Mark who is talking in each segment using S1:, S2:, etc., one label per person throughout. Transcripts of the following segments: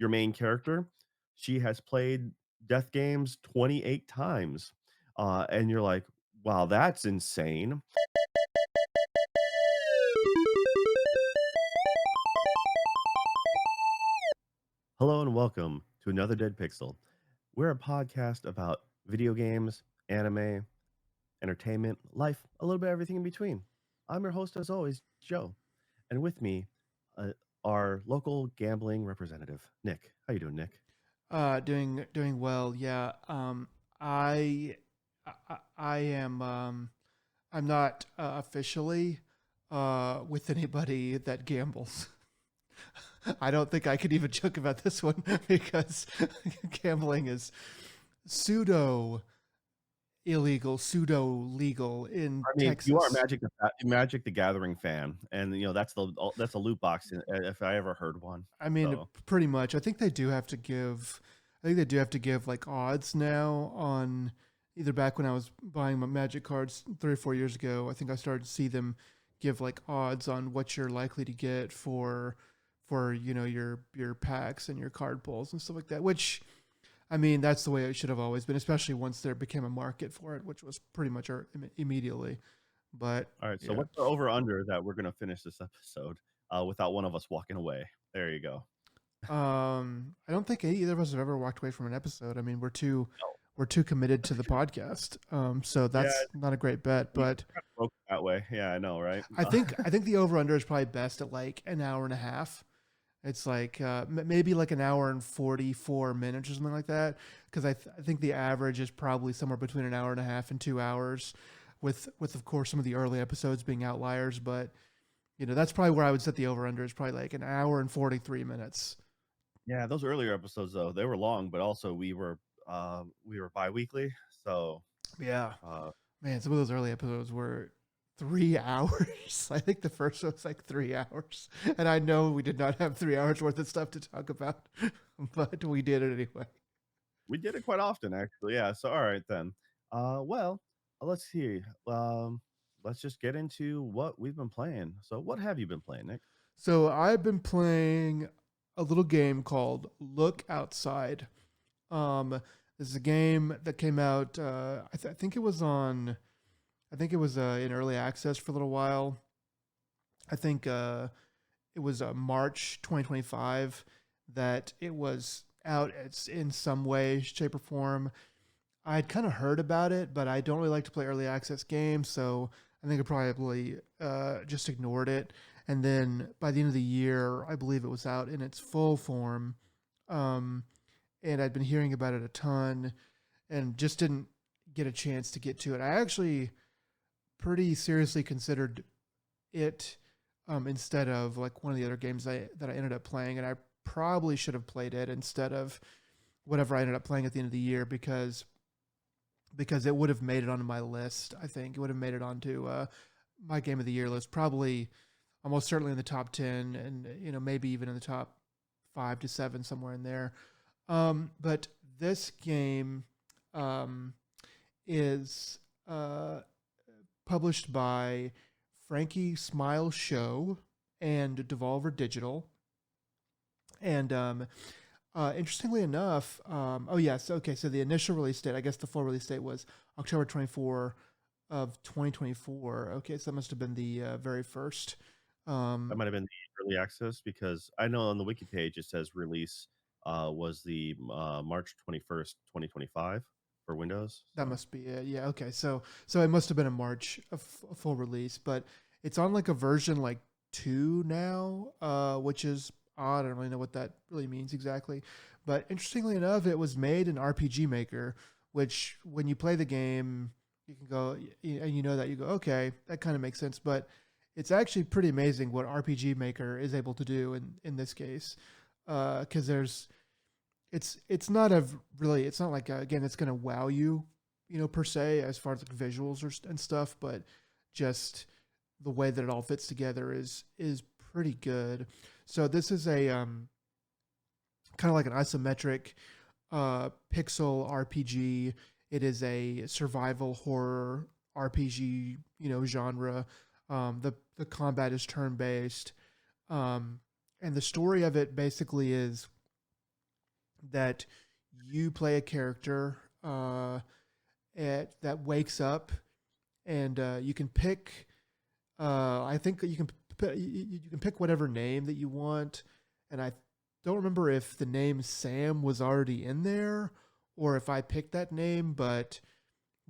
S1: your main character, she has played death games 28 times. And you're like, wow, that's insane. Hello and welcome to another Dead Pixel. We're a podcast about video games, anime, entertainment, life, a little bit of everything in between. I'm your host, as always, Joe, and with me, uh, our local gambling representative, Nick. How you doing, Nick?
S2: Doing well. Yeah. I I am I'm not officially with anybody that gambles. I don't think I could even joke about this one because gambling is pseudo illegal, pseudo legal in
S1: I mean, you are
S2: Texas.
S1: Magic the Gathering fan, and that's a loot box if I ever heard one.
S2: I mean,
S1: So
S2: pretty much. I think they do have to give. I think they do have to give like odds now on either back when I was buying my Magic cards 3 or 4 years ago. I think I started to see them give like odds on what you're likely to get for your packs and your card pulls and stuff like that. Which I mean, that's the way it should have always been, especially once there became a market for it, which was pretty much immediately. But
S1: all right, so
S2: yeah.
S1: what's the over under that we're gonna finish this episode without one of us walking away? There you go.
S2: I don't think either of us have ever walked away from an episode. I mean,
S1: No.
S2: we're too committed to the podcast. So
S1: Yeah,
S2: that's not a great bet.
S1: we
S2: But
S1: kind of broke that way. Yeah, I know, right?
S2: I think the over under is probably best at like an hour and a half. It's like maybe like an hour and 44 minutes or something like that. Because I think the average is probably somewhere between an hour and a half and 2 hours, with of course some of the early episodes being outliers. But that's probably where I would set the over under is probably like an hour and 43 minutes.
S1: Yeah, those earlier episodes though, they were long, but also we were bi-weekly, so
S2: Yeah.
S1: uh
S2: Man, some of those early episodes were 3 hours. I think the first one was like 3 hours. And I know we did not have 3 hours worth of stuff to talk about, but we did it anyway.
S1: we did it quite often actually. Yeah, so all right then. Well, let's see. Let's just get into what we've been playing. So what have you been playing, Nick?
S2: So I've been playing a little game called Look Outside. This is a game that came out. I think it was on. I think it was in early access for a little while. I think it was March 2025 that it was out. It's in some way, shape, or form. I'd kind of heard about it, but I don't really like to play early access games, so I think I probably just ignored it. And then by the end of the year, I believe it was out in its full form. Um, and I'd been hearing about it a ton and just didn't get a chance to get to it. I actually pretty seriously considered it instead of like one of the other games that I ended up playing, and I probably should have played it instead of whatever I ended up playing at the end of the year because it would have made it onto my list. I think it would have made it onto my game of the year list, probably almost certainly in the top 10, and maybe even in the top 5 to 7 somewhere in there. But this game um, is published by Frankie Smile Show and Devolver Digital. And interestingly enough, oh yes, okay. So the initial release date, I guess the full release date was October 24 of 2024. Okay, so that must have been the very first.
S1: That
S2: Um,
S1: might have been the early access because I know on the wiki page it says release was the March 21st, 2025 for Windows.
S2: that
S1: So
S2: must be it. Yeah. Okay. So it must have been a March a full release, but it's on like a version like 2 now, which is odd. I don't really know what that really means exactly. But interestingly enough, it was made in RPG Maker, which when you play the game, you can go and you know that you go, okay, that kind of makes sense. But it's actually pretty amazing what RPG Maker is able to do in this case, because it's not a really it's not like again it's going to wow you, per se as far as like visuals and stuff, but just the way that it all fits together is pretty good. So this is a kind of like an isometric pixel RPG. It is a survival horror RPG, genre. The combat is turn based, and the story of it basically is that you play a character that wakes up, and you can pick. I think you can you can pick whatever name that you want, and I don't remember if the name Sam was already in there or if I picked that name, but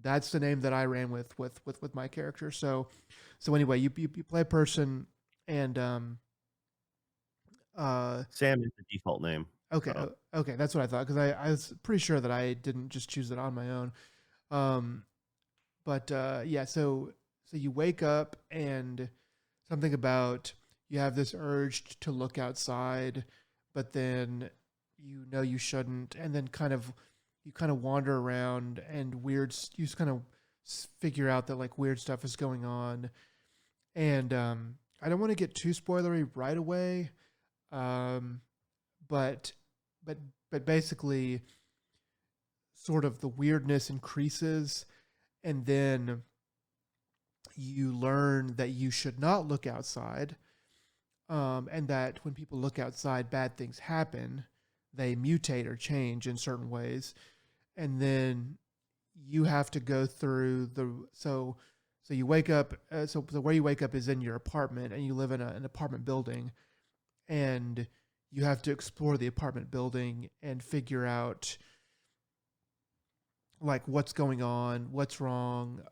S2: that's the name that I ran with my character. So anyway, you play a person, and uh
S1: Sam is the default name.
S2: okay,
S1: So
S2: okay, that's what I thought, because I was pretty sure that I didn't just choose it on my own. Um, but yeah, so you wake up, and something about you have this urge to look outside, but then you know you shouldn't, and then you kind of wander around, and you just kind of figure out that like weird stuff is going on, and I don't want to get too spoilery right away, um, but but but basically, sort of the weirdness increases, and then you learn that you should not look outside, and that when people look outside, bad things happen. They mutate or change in certain ways, and then you have to go through so you wake up. So where you wake up is in your apartment, and you live in an apartment building, and you have to explore the apartment building and figure out like what's going on, what's wrong.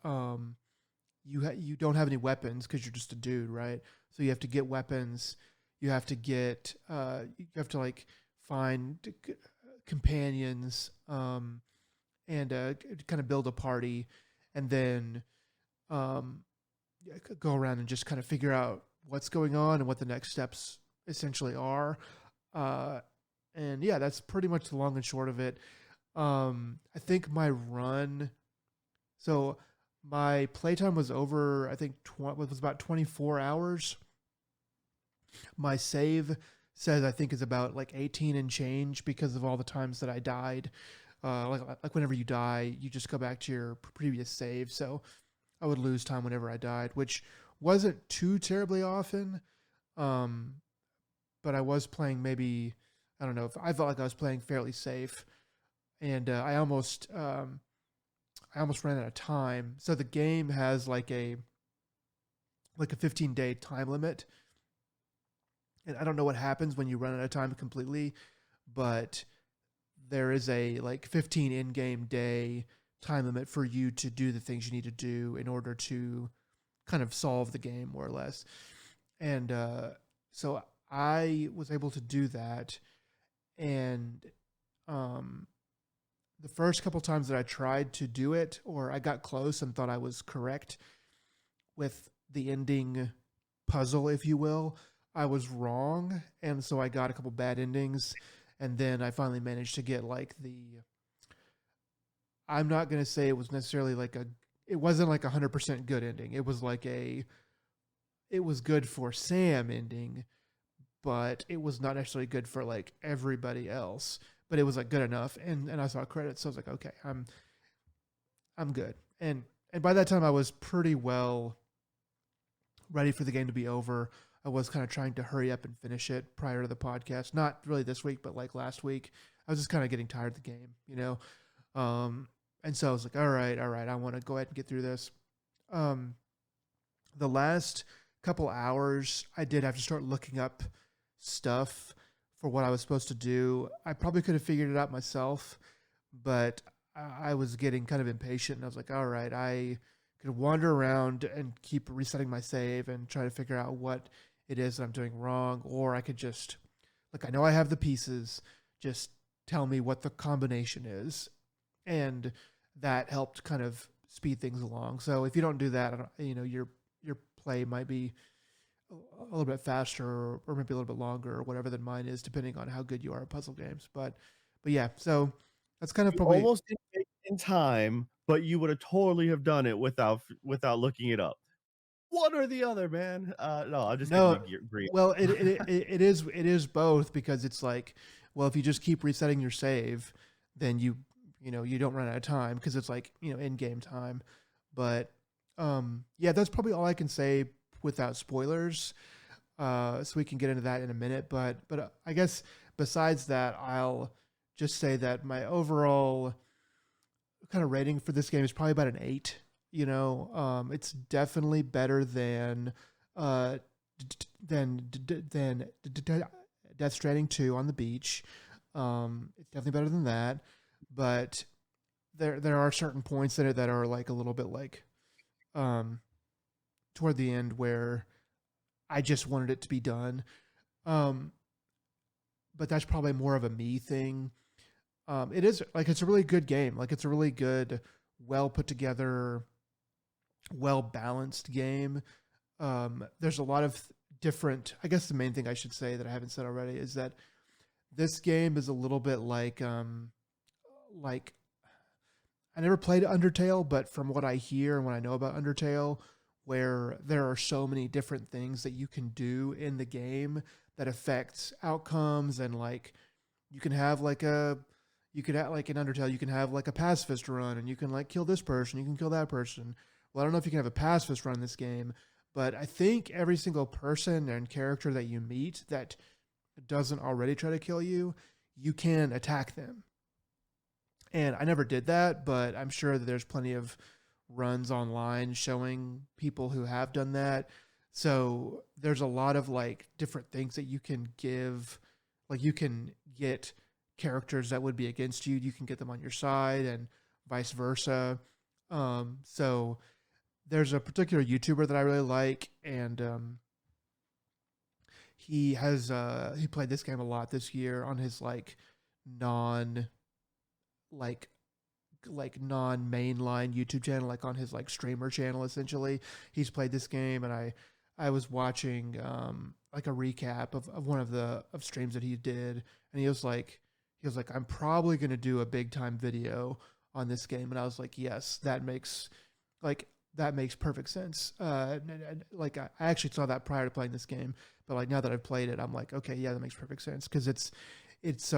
S2: You don't have any weapons because you're just a dude, right? So you have to get weapons. You have to like find companions, and kind of build a party, and then um, go around and just kind of figure out what's going on and what the next steps essentially are. Uh, and yeah, that's pretty much the long and short of it. I think my run, so my playtime was over. I think was about 24 hours. My save says I think is about like 18 and change because of all the times that I died. Like whenever you die, you just go back to your previous save. So I would lose time whenever I died, which wasn't too terribly often. Um, but I was playing maybe, I don't know, if I felt like I was playing fairly safe, and I almost ran out of time. So the game has like a 15-day time limit, and I don't know what happens when you run out of time completely, but there is a like 15 in-game day time limit for you to do the things you need to do in order to kind of solve the game more or less. And so I was able to do that, and um, the first couple times that I tried to do it, or I got close and thought I was correct with the ending puzzle, if you will, I was wrong, and so I got a couple bad endings, and then I finally managed to get like the. I'm not gonna say it was necessarily like a. It wasn't like 100% good ending. It was like a. It was good for Sam ending, but it was not necessarily good for like everybody else. But it was like good enough, and I saw credits, so I was like, okay, I'm good. And by that time, I was pretty well ready for the game to be over. I was kind of trying to hurry up and finish it prior to the podcast. Not really this week, but like last week. I was just kind of getting tired of the game, you know? And so I was like, all right, I want to go ahead and get through this. Um, the last couple hours, I did have to start looking up stuff for what I was supposed to do. I probably could have figured it out myself, but I was getting kind of impatient, and I was like, all right, I could wander around and keep resetting my save and try to figure out what it is that I'm doing wrong, or I could just, like, I know I have the pieces, just tell me what the combination is. And that helped kind of speed things along. So if you don't do that, you know, your play might be a little bit faster, or maybe a little bit longer, or whatever than mine is, depending on how good you are at puzzle games. But yeah, so that's kind of
S1: you
S2: probably
S1: almost didn't make it in time, but you would have totally have done it without looking it up. One or the other, man. No, I'm just giving you
S2: no.
S1: grief.
S2: Well, it is both, because it's like, well, if you just keep resetting your save, then you know you don't run out of time, because it's like, you know, in game time. But yeah, that's probably all I can say without spoilers. So we can get into that in a minute. But I guess besides that, I'll just say that my overall kind of rating for this game is probably about an 8. It's definitely better uh, than Death Stranding 2 on the beach. It's definitely better than that, but there are certain points that are like a little bit like um, toward the end where I just wanted it to be done. Um, but that's probably more of a me thing. It is like it's a really good game. Like it's a really good, well put together, well balanced game. There's a lot of different. I guess the main thing I should say that I haven't said already is that this game is a little bit like I never played Undertale, but from what I hear and what I know about Undertale, where there are so many different things that you can do in the game that affects outcomes and like you can have like a you could have like in Undertale you can have like a pacifist run and you can like kill this person, you can kill that person. Well, I don't know if you can have a pacifist run in this game, but I think every single person and character that you meet that doesn't already try to kill you, you can attack them. And I never did that, but I'm sure that there's plenty of runs online showing people who have done that. So there's a lot of like different things that you can give. Like you can get characters that would be against you, you can get them on your side and vice versa. So there's a particular YouTuber that I really like, and he played this game a lot this year on his non like non mainline YouTube channel, like on his like streamer channel. Essentially, he's played this game, and I was watching like a recap of one of the of streams that he did, and he was like I'm probably gonna do a big time video on this game, and I was like, yes, like that makes perfect sense. Like I actually saw that prior to playing this game, but like now that I've played it, I'm like, okay, yeah, that makes perfect sense because it's it's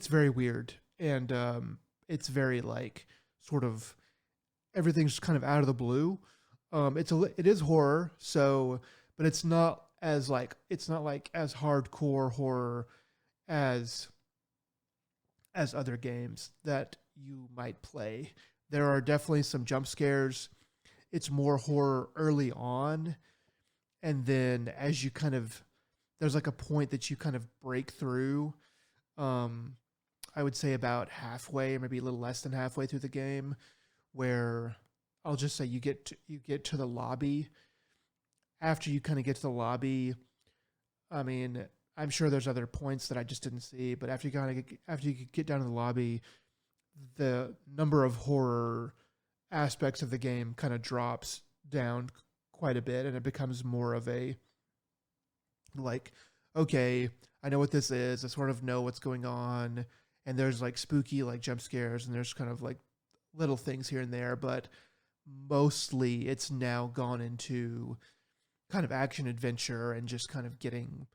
S2: very weird and it's very like sort of everything's kind of out of the blue. It is horror, so but it's not like as hardcore horror as other games that you might play. There are definitely some jump scares. It's more horror early on, and then as you kind of there's like a point that you kind of break through. Um, I would say about halfway, or maybe a little less than halfway through the game, where I'll just say you get to the lobby. After you kind of get to the lobby, I mean, I'm sure there's other points that I just didn't see, but after you get down to the lobby, the number of horror aspects of the game kind of drops down quite a bit, and it becomes more of a like, okay, I know what this is. I sort of know what's going on, and there's like spooky like jump scares, and there's kind of like little things here and there, but mostly it's now gone into kind of action adventure and just kind of getting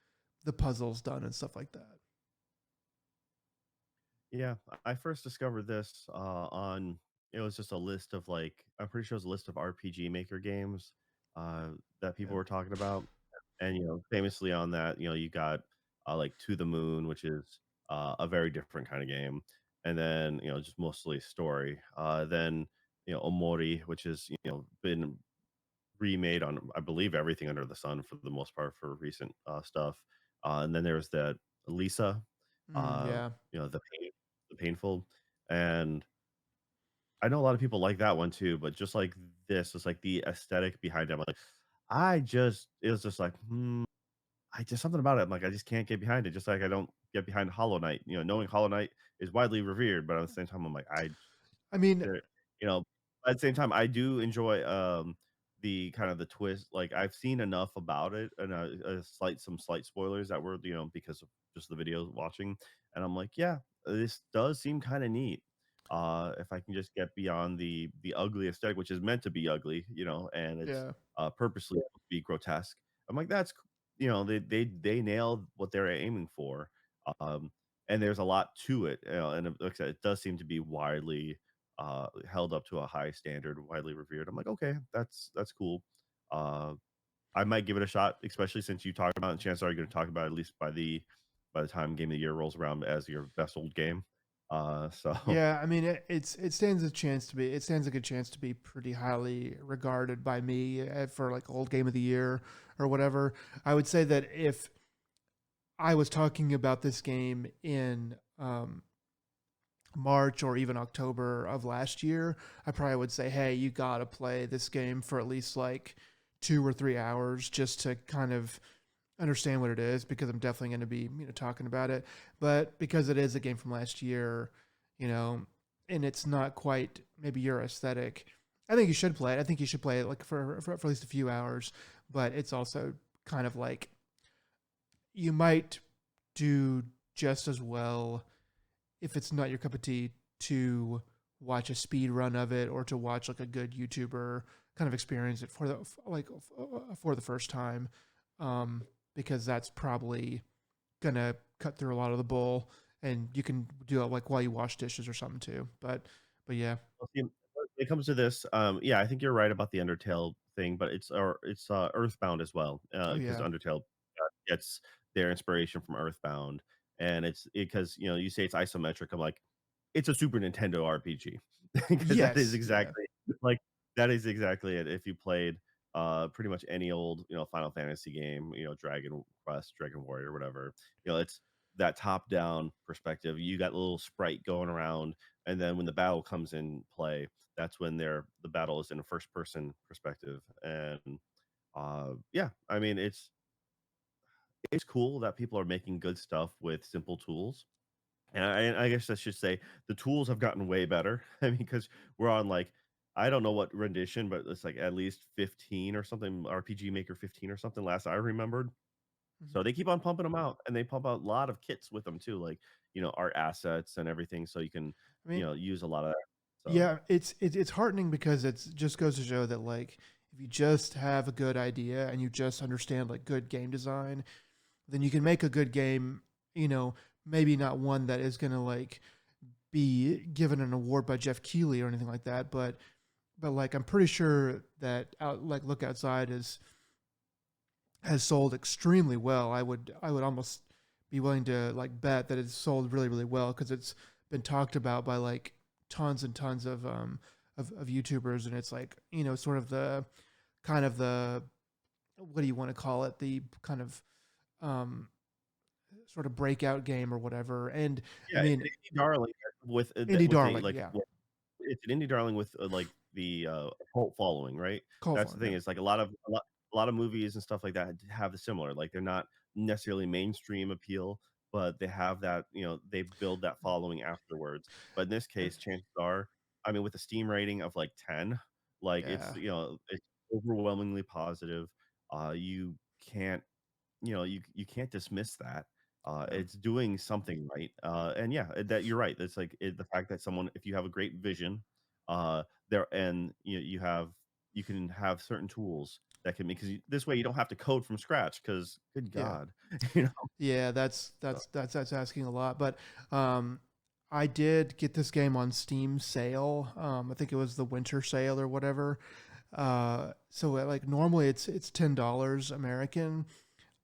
S2: the puzzles done and stuff like that.
S1: Yeah, I first discovered this on it was just a list of like I'm pretty sure it was a list of RPG Maker games that people
S2: Yeah.
S1: were talking about, and famously on that, you got like To the Moon, which is a very different kind of game, and then just mostly story. Then Omori, which is been remade on I believe everything under the sun for the most part for recent stuff, and then there's that Lisa, uh,
S2: Yeah.
S1: the painful, and I know a lot of people like that one too, but just like this, it's like the aesthetic behind it. I'm like, it was just like, I just something about it. I'm like, I just can't get behind it. Just like I don't get behind Hollow Knight. Knowing Hollow Knight is widely revered, but at the same time, I'm like,
S2: I mean,
S1: there, you know, at the same time, I do enjoy the kind of the twist. Like I've seen enough about it, and some slight spoilers that were because of just the videos watching, and I'm like, yeah, this does seem kind of neat. If I can just get beyond the ugly aesthetic, which is meant to be ugly, and it's
S2: yeah.
S1: purposely supposed to be grotesque. I'm like, they nailed what they're aiming for, um, and there's a lot to it, and like I said, it does seem to be widely held up to a high standard, widely revered. I'm like, okay, that's cool. Uh, I might give it a shot, especially since you talked about it. Chances are you're going to talk about it at least by the by the time Game of the Year rolls around as your best old game. So
S2: Yeah, I mean it stands a chance to be it stands a good chance to be pretty highly regarded by me for like old game of the year or whatever. I would say that if I was talking about this game in March or even October of last year, I probably would say, hey, you got to play this game for at least like 2 or 3 hours just to kind of understand what it is because I'm definitely going to be, talking about it. But because it is a game from last year, you know, and it's not quite maybe your aesthetic, I think you should play it. I think you should play it like for at least a few hours, but it's also kind of like you might do just as well if it's not your cup of tea to watch a speed run of it or to watch like a good YouTuber kind of experience it for the first time, um, because that's probably gonna cut through a lot of the bowl, and you can do it like while you wash dishes or something too. But yeah,
S1: well, see, when it comes to this, yeah, I think you're right about the Undertale thing, but it's Earthbound as well,
S2: oh
S1: because
S2: yeah,
S1: Undertale gets their inspiration from Earthbound, and it's because you say it's isometric. I'm like, it's a Super Nintendo RPG because that is
S2: yes, yeah,
S1: exactly like that is exactly it. If you played pretty much any old Final Fantasy game, Dragon Quest, Dragon Warrior, whatever, it's that top down perspective. You got a little sprite going around, and then when the battle comes in play, that's when the battle is in a first person perspective. And yeah, I mean it's cool that people are making good stuff with simple tools. And I guess I should say the tools have gotten way better. I mean, because we're on like I don't know what rendition, but it's like at least 15 or something, RPG Maker 15 or something last I remembered.
S2: mhm.
S1: So they keep on pumping them out, and they pump out a lot of kits with them too, like art assets and everything, so you can
S2: I mean,
S1: use a lot of that. So
S2: yeah, it's heartening because it's just goes to show that like if you just have a good idea and you just understand like good game design, then you can make a good game, you know, maybe not one that is going to like be given an award by Jeff Keighley or anything like that, but like I'm pretty sure that out like Look Outside is has sold extremely well. I would almost be willing to like bet that it's sold really really well because it's been talked about by like tons and tons of YouTubers, and it's like sort of the kind of the what do you want to call it, the kind of um sort of breakout game or whatever. And I
S1: yeah, it's
S2: mean,
S1: an indie darling with
S2: indie
S1: with a
S2: darling,
S1: like
S2: yeah,
S1: it's an indie darling with, like, the, cult following, right?
S2: cult
S1: That's the
S2: farm,
S1: thing,
S2: yeah,
S1: it's like a lot of movies and stuff like that have the similar, like, they're not necessarily mainstream appeal, but they have that, they build that following afterwards. But in this
S2: and
S1: case, chances are, I mean, with a Steam rating of, like, 10, like,
S2: yeah,
S1: it's overwhelmingly positive. You can't you can't dismiss that.
S2: yeah,
S1: It's doing something right. And yeah, that you're right. It's like the fact that someone, if you have a great vision, there and you can have certain tools that can because this way you don't have to code from scratch. Because good
S2: yeah.
S1: God, you know.
S2: Yeah,
S1: So,
S2: that's asking a lot, but um, I did get this game on Steam sale. I think it was the winter sale or whatever. So like normally it's $10 American,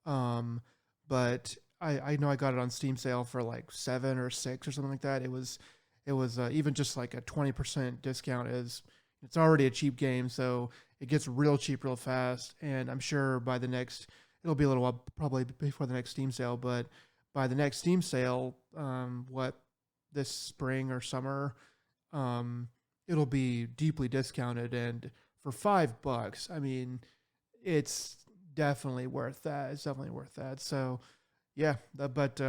S2: um, but I know I got it on Steam sale for like 7 or 6 or something like that. It was even just like a 20% discount is it's already a cheap game, so it gets real cheap real fast. And I'm sure by the next it'll be a little while probably before the next Steam sale, but by the next Steam sale, what this spring or summer, um, it'll be deeply discounted. And for $5, I mean, it's definitely worth that. It's definitely worth that. So yeah, but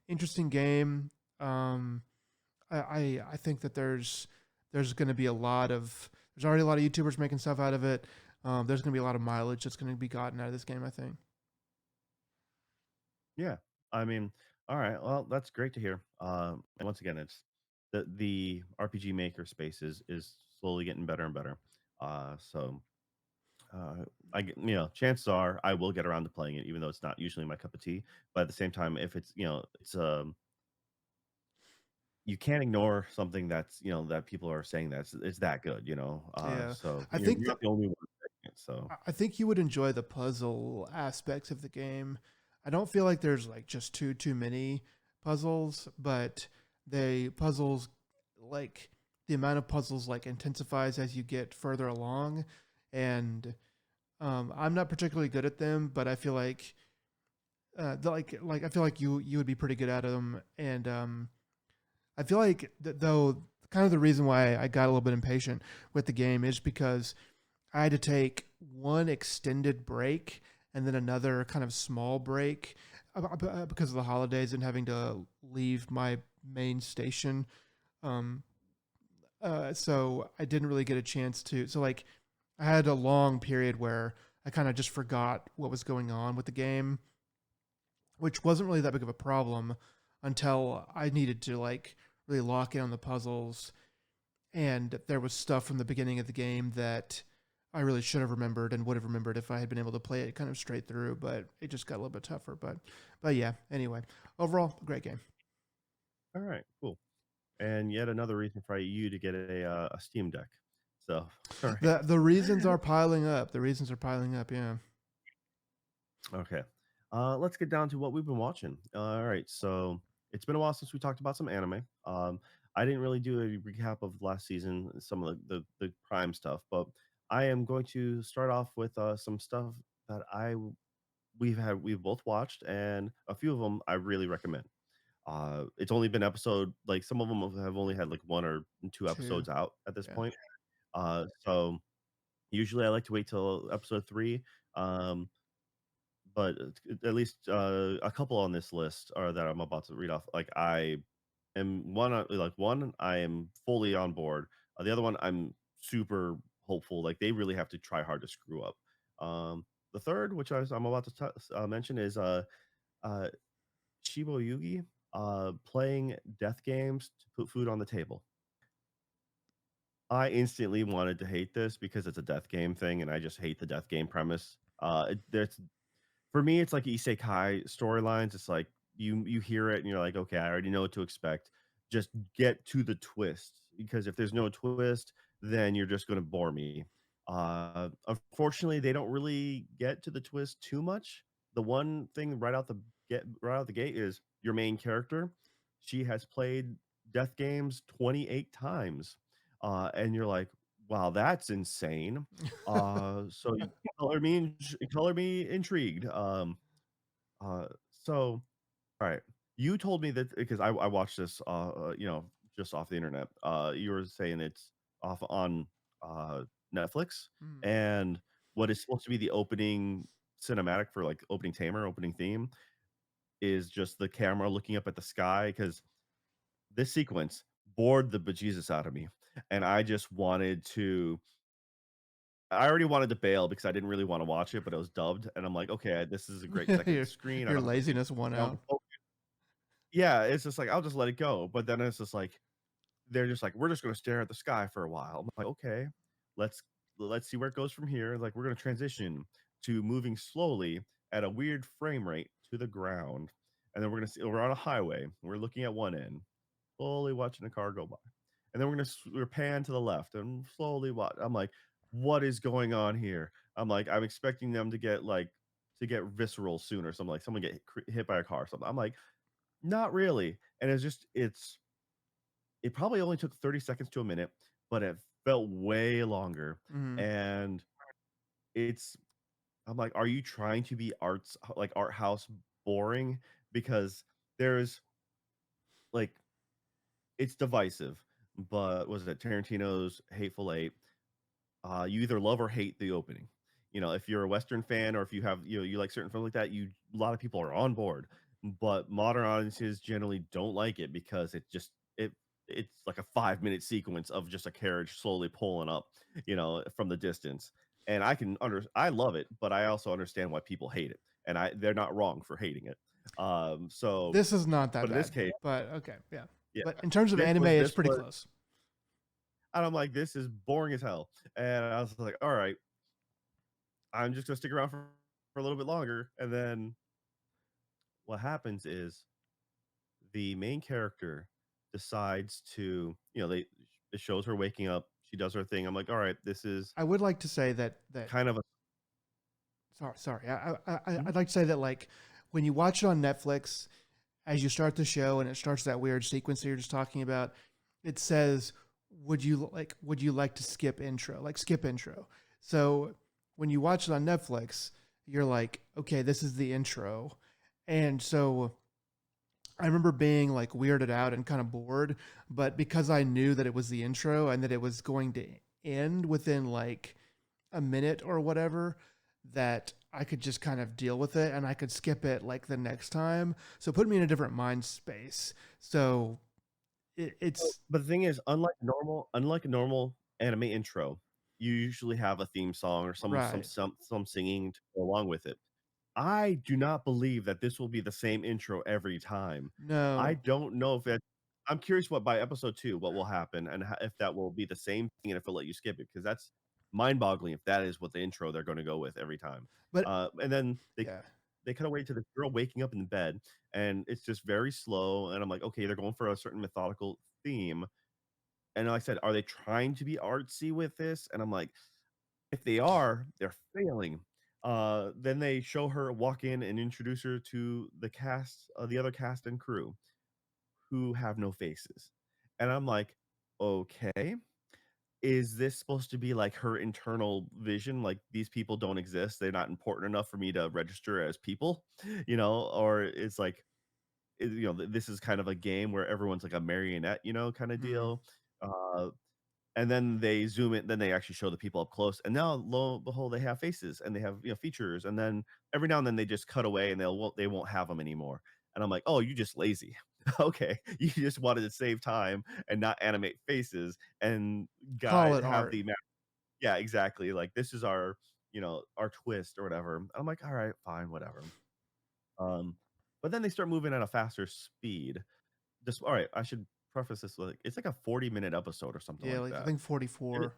S2: interesting game. Um, I think that there's going to be a lot of there's already a lot of YouTubers making stuff out of it. There's going to be a lot of mileage that's going to be gotten out of this game, I think.
S1: yeah, I mean, all right. Well, that's great to hear. And once again, it's the RPG maker space is slowly getting better and better. So chances are I will get around to playing it, even though it's not usually my cup of tea. But at the same time, if it's you can't ignore something that people are saying that's it's that good,
S2: Yeah,
S1: So
S2: I
S1: you're
S2: think
S1: you're
S2: that
S1: not the only one saying it. So
S2: I think you would enjoy the puzzle aspects of the game. I don't feel like there's like just too many puzzles, but they puzzles like the amount of puzzles like intensifies as you get further along, and I'm not particularly good at them, but I feel like I feel like you would be pretty good at them, and I feel like though kind of the reason why I got a little bit impatient with the game is because I had to take one extended break and then another kind of small break because of the holidays and having to leave my main station. Um, so I didn't really get a chance to. So like I had a long period where I kind of just forgot what was going on with the game, which wasn't really that big of a problem until I needed to like really lock in on the puzzles, and there was stuff from the beginning of the game that I really should have remembered and would have remembered if I had been able to play it kind of straight through, but it just got a little bit tougher. But yeah, anyway, overall, great game.
S1: All right, cool. And yet another reason for you to get a Steam Deck. So, all right.
S2: The reasons are piling up. The reasons are piling up. Yeah.
S1: Okay. Let's get down to what we've been watching. All right. So it's been a while since we talked about some anime. I didn't really do a recap of last season, some of the prime stuff, but I am going to start off with some stuff that we've both watched, and a few of them I really recommend. It's only been episode like some of them have only had like one or two
S2: Two.
S1: episodes out at this
S2: Yeah.
S1: point. So usually I like to wait till episode three. Um, but at least a couple on this list are that I'm about to read off. Like I am one I am fully on board. The other one I'm super hopeful. Like they really have to try hard to screw up. The third, which I'm about to mention, is uh, Shiboyugi playing death games to put food on the table. I instantly wanted to hate this because it's a death game thing, and I just hate the death game premise. There's for me, it's like isekai storylines. It's like you hear it and you're like, okay, I already know what to expect. Just get to the twist because if there's no twist, then you're just going to bore me. Unfortunately, they don't really get to the twist too much. The one thing right out the gate is your main character. She has played death games 28 times, and you're like, wow, that's insane. So you color me intrigued. Uh, so all right, you told me that because I watched this, just off the internet. You were saying it's off on Netflix,
S2: Mm.
S1: and what is supposed to be the opening cinematic for like opening tamer, opening theme is just the camera looking up at the sky because this sequence bored the bejesus out of me, and I just wanted to I already wanted to bail because I didn't really wanna watch it, but it was dubbed, and I'm like, "Okay, this is a great second
S2: your
S1: screen, I
S2: your
S1: don't have to take
S2: laziness won
S1: down to
S2: out.
S1: focus." Yeah, it's just like, I'll just let it go, but then it's just like they're just like, "We're just gonna stare at the sky for a while." I'm like, "Okay, let's let's see where it goes from here." Like, we're gonna transition to moving slowly at a weird frame rate to the ground, and then we're on a highway, we're looking at one end, slowly watching a car go by. And then we're pan to the left and slowly watch. I'm like, what is going on here? I'm like, I'm expecting them to get visceral soon or something like someone get hit by a car or something. I'm like, not really. And it probably only took 30 seconds to a minute, but it felt way longer.
S2: Mm.
S1: And it's I'm like, are you trying to be art house boring? Because there's like it's divisive, but was it Tarantino's Hateful Eight? You either love or hate the opening. You know, if you're a Western fan or if you like certain films like that, a lot of people are on board. But modern audiences generally don't like it because it's like a 5 minute sequence of just a carriage slowly pulling up, from the distance. And I love it, but I also understand why people hate it. And they're not wrong for hating it. So
S2: This is not that
S1: but in this
S2: bad,
S1: case,
S2: but okay, yeah.
S1: yeah,
S2: But in terms of anime, it's
S1: this
S2: pretty
S1: was
S2: close.
S1: and I'm like, this is boring as hell. And I was like, all right, I'm just gonna stick around for a little bit longer. And then what happens is the main character decides to, it shows her waking up. She does her thing. I'm like, all right, this is
S2: I would like to say that
S1: kind of a
S2: sorry.
S1: Mhm.
S2: I'd like to say that like when you watch it on Netflix, as you start the show and it starts that weird sequence that you're just talking about, it says, would you like to skip intro? Like skip intro. So when you watch it on Netflix, you're like, okay, this is the intro. And so I remember being like weirded out and kind of bored, but because I knew that it was the intro and that it was going to end within like a minute or whatever, that I could just kind of deal with it and I could skip it like the next time. So it put me in a different mind space. So it's
S1: But the thing is, unlike a normal anime intro, you usually have a theme song or
S2: right.
S1: some singing to go along with it. I do not believe that this will be the same intro every time. I
S2: No,
S1: don't know if it I'm curious what by episode 2, what will happen and ho if that will be the same thing and if it'll let you skip it, because that's mind-boggling if that is what the intro they're gonna go with every time.
S2: but
S1: And then
S2: yeah.
S1: they cut away to the girl waking up in bed, and it's just very slow, and I'm like, "Okay, they're going for a certain methodical theme." And like I said, are they trying to be artsy with this? And I'm like, if they are, they're failing. Then they show her walk in and introduce her to the cast, the other cast and crew who have no faces. And I'm like, okay, is this supposed to be like her internal vision? Like these people don't exist. They're not important enough for me to register as people, or it's like, this is kind of a game where everyone's like a marionette, kind of
S2: Hmm.
S1: deal. Uh, and then they zoom in, then they actually show the people up close, and now lo and behold, they have faces and they have, features, and then every now and then they just cut away and they won't have them anymore. And I'm like, "Oh, you just lazy." Okay, you just wanted to save time and not animate faces and
S2: Call
S1: guy
S2: it
S1: have
S2: art.
S1: the yeah, exactly, like, this is our, our twist or whatever. I'm like, "Alright, fine, whatever." Um, but then they start moving at a faster speed. Just alright, I should preface this with, it's like a 40-minute episode or something
S2: Yeah,
S1: like
S2: like I
S1: that.
S2: think
S1: It
S2: 44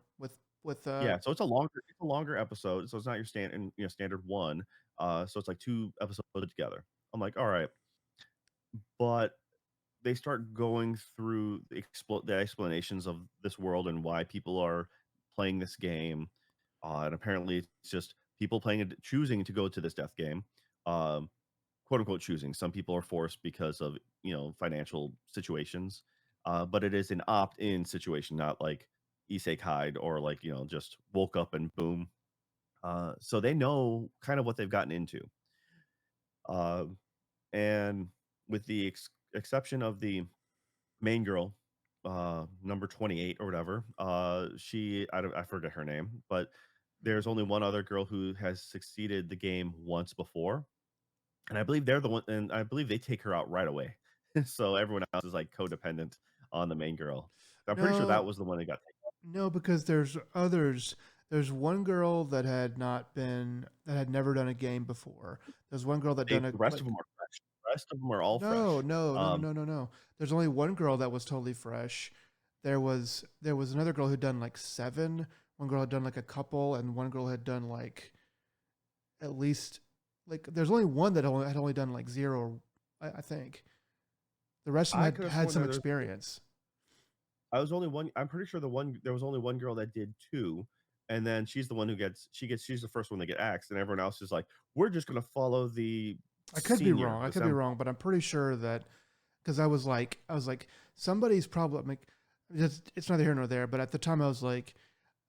S2: with
S1: Yeah, so it's a longer episode, so it's not your standard one, so it's like 2 episodes together. I'm like, "Alright," but they start going through the explanations of this world and why people are playing this game, and apparently it's just people playing it choosing to go to this death game, um, quote, unquote, "choosing." Some people are forced because of, financial situations, but it is an opt-in situation, not like isekai or like, just woke up and boom. So they know kind of what they've gotten into. Uh, and with the exception of the main girl, number 28 or whatever, I forget her name, but there's only one other girl who has succeeded the game once before, and I believe they're the one, and I believe they take her out right away. So everyone else is like codependent on the main girl. I'm pretty sure that
S2: no,
S1: was the one that got
S2: no, because there's others. There's one girl that had never done a game before. There's one girl that done a
S1: the rest of
S2: like
S1: them are fresh. The rest of them are all
S2: no,
S1: fresh.
S2: no, no, no,
S1: Um,
S2: no, no, no. There's only one girl that was totally fresh. There was another girl who'd done like seven. One girl had done like a couple, and one girl had done like at least like there's only one that had only done like zero, I think. The rest of them
S1: I could have
S2: had
S1: sworn
S2: some
S1: there was
S2: experience.
S1: I was only one. I'm pretty sure there was only one girl that did two, and then she's the one who she's the first one to get axed, and everyone else is like, we're just gonna follow the
S2: I could be
S1: senior,
S2: wrong. I
S1: the
S2: could be
S1: senpai.
S2: wrong, but I'm pretty sure that because I was like, somebody's probably like, it's neither here nor there. But at the time, I was like,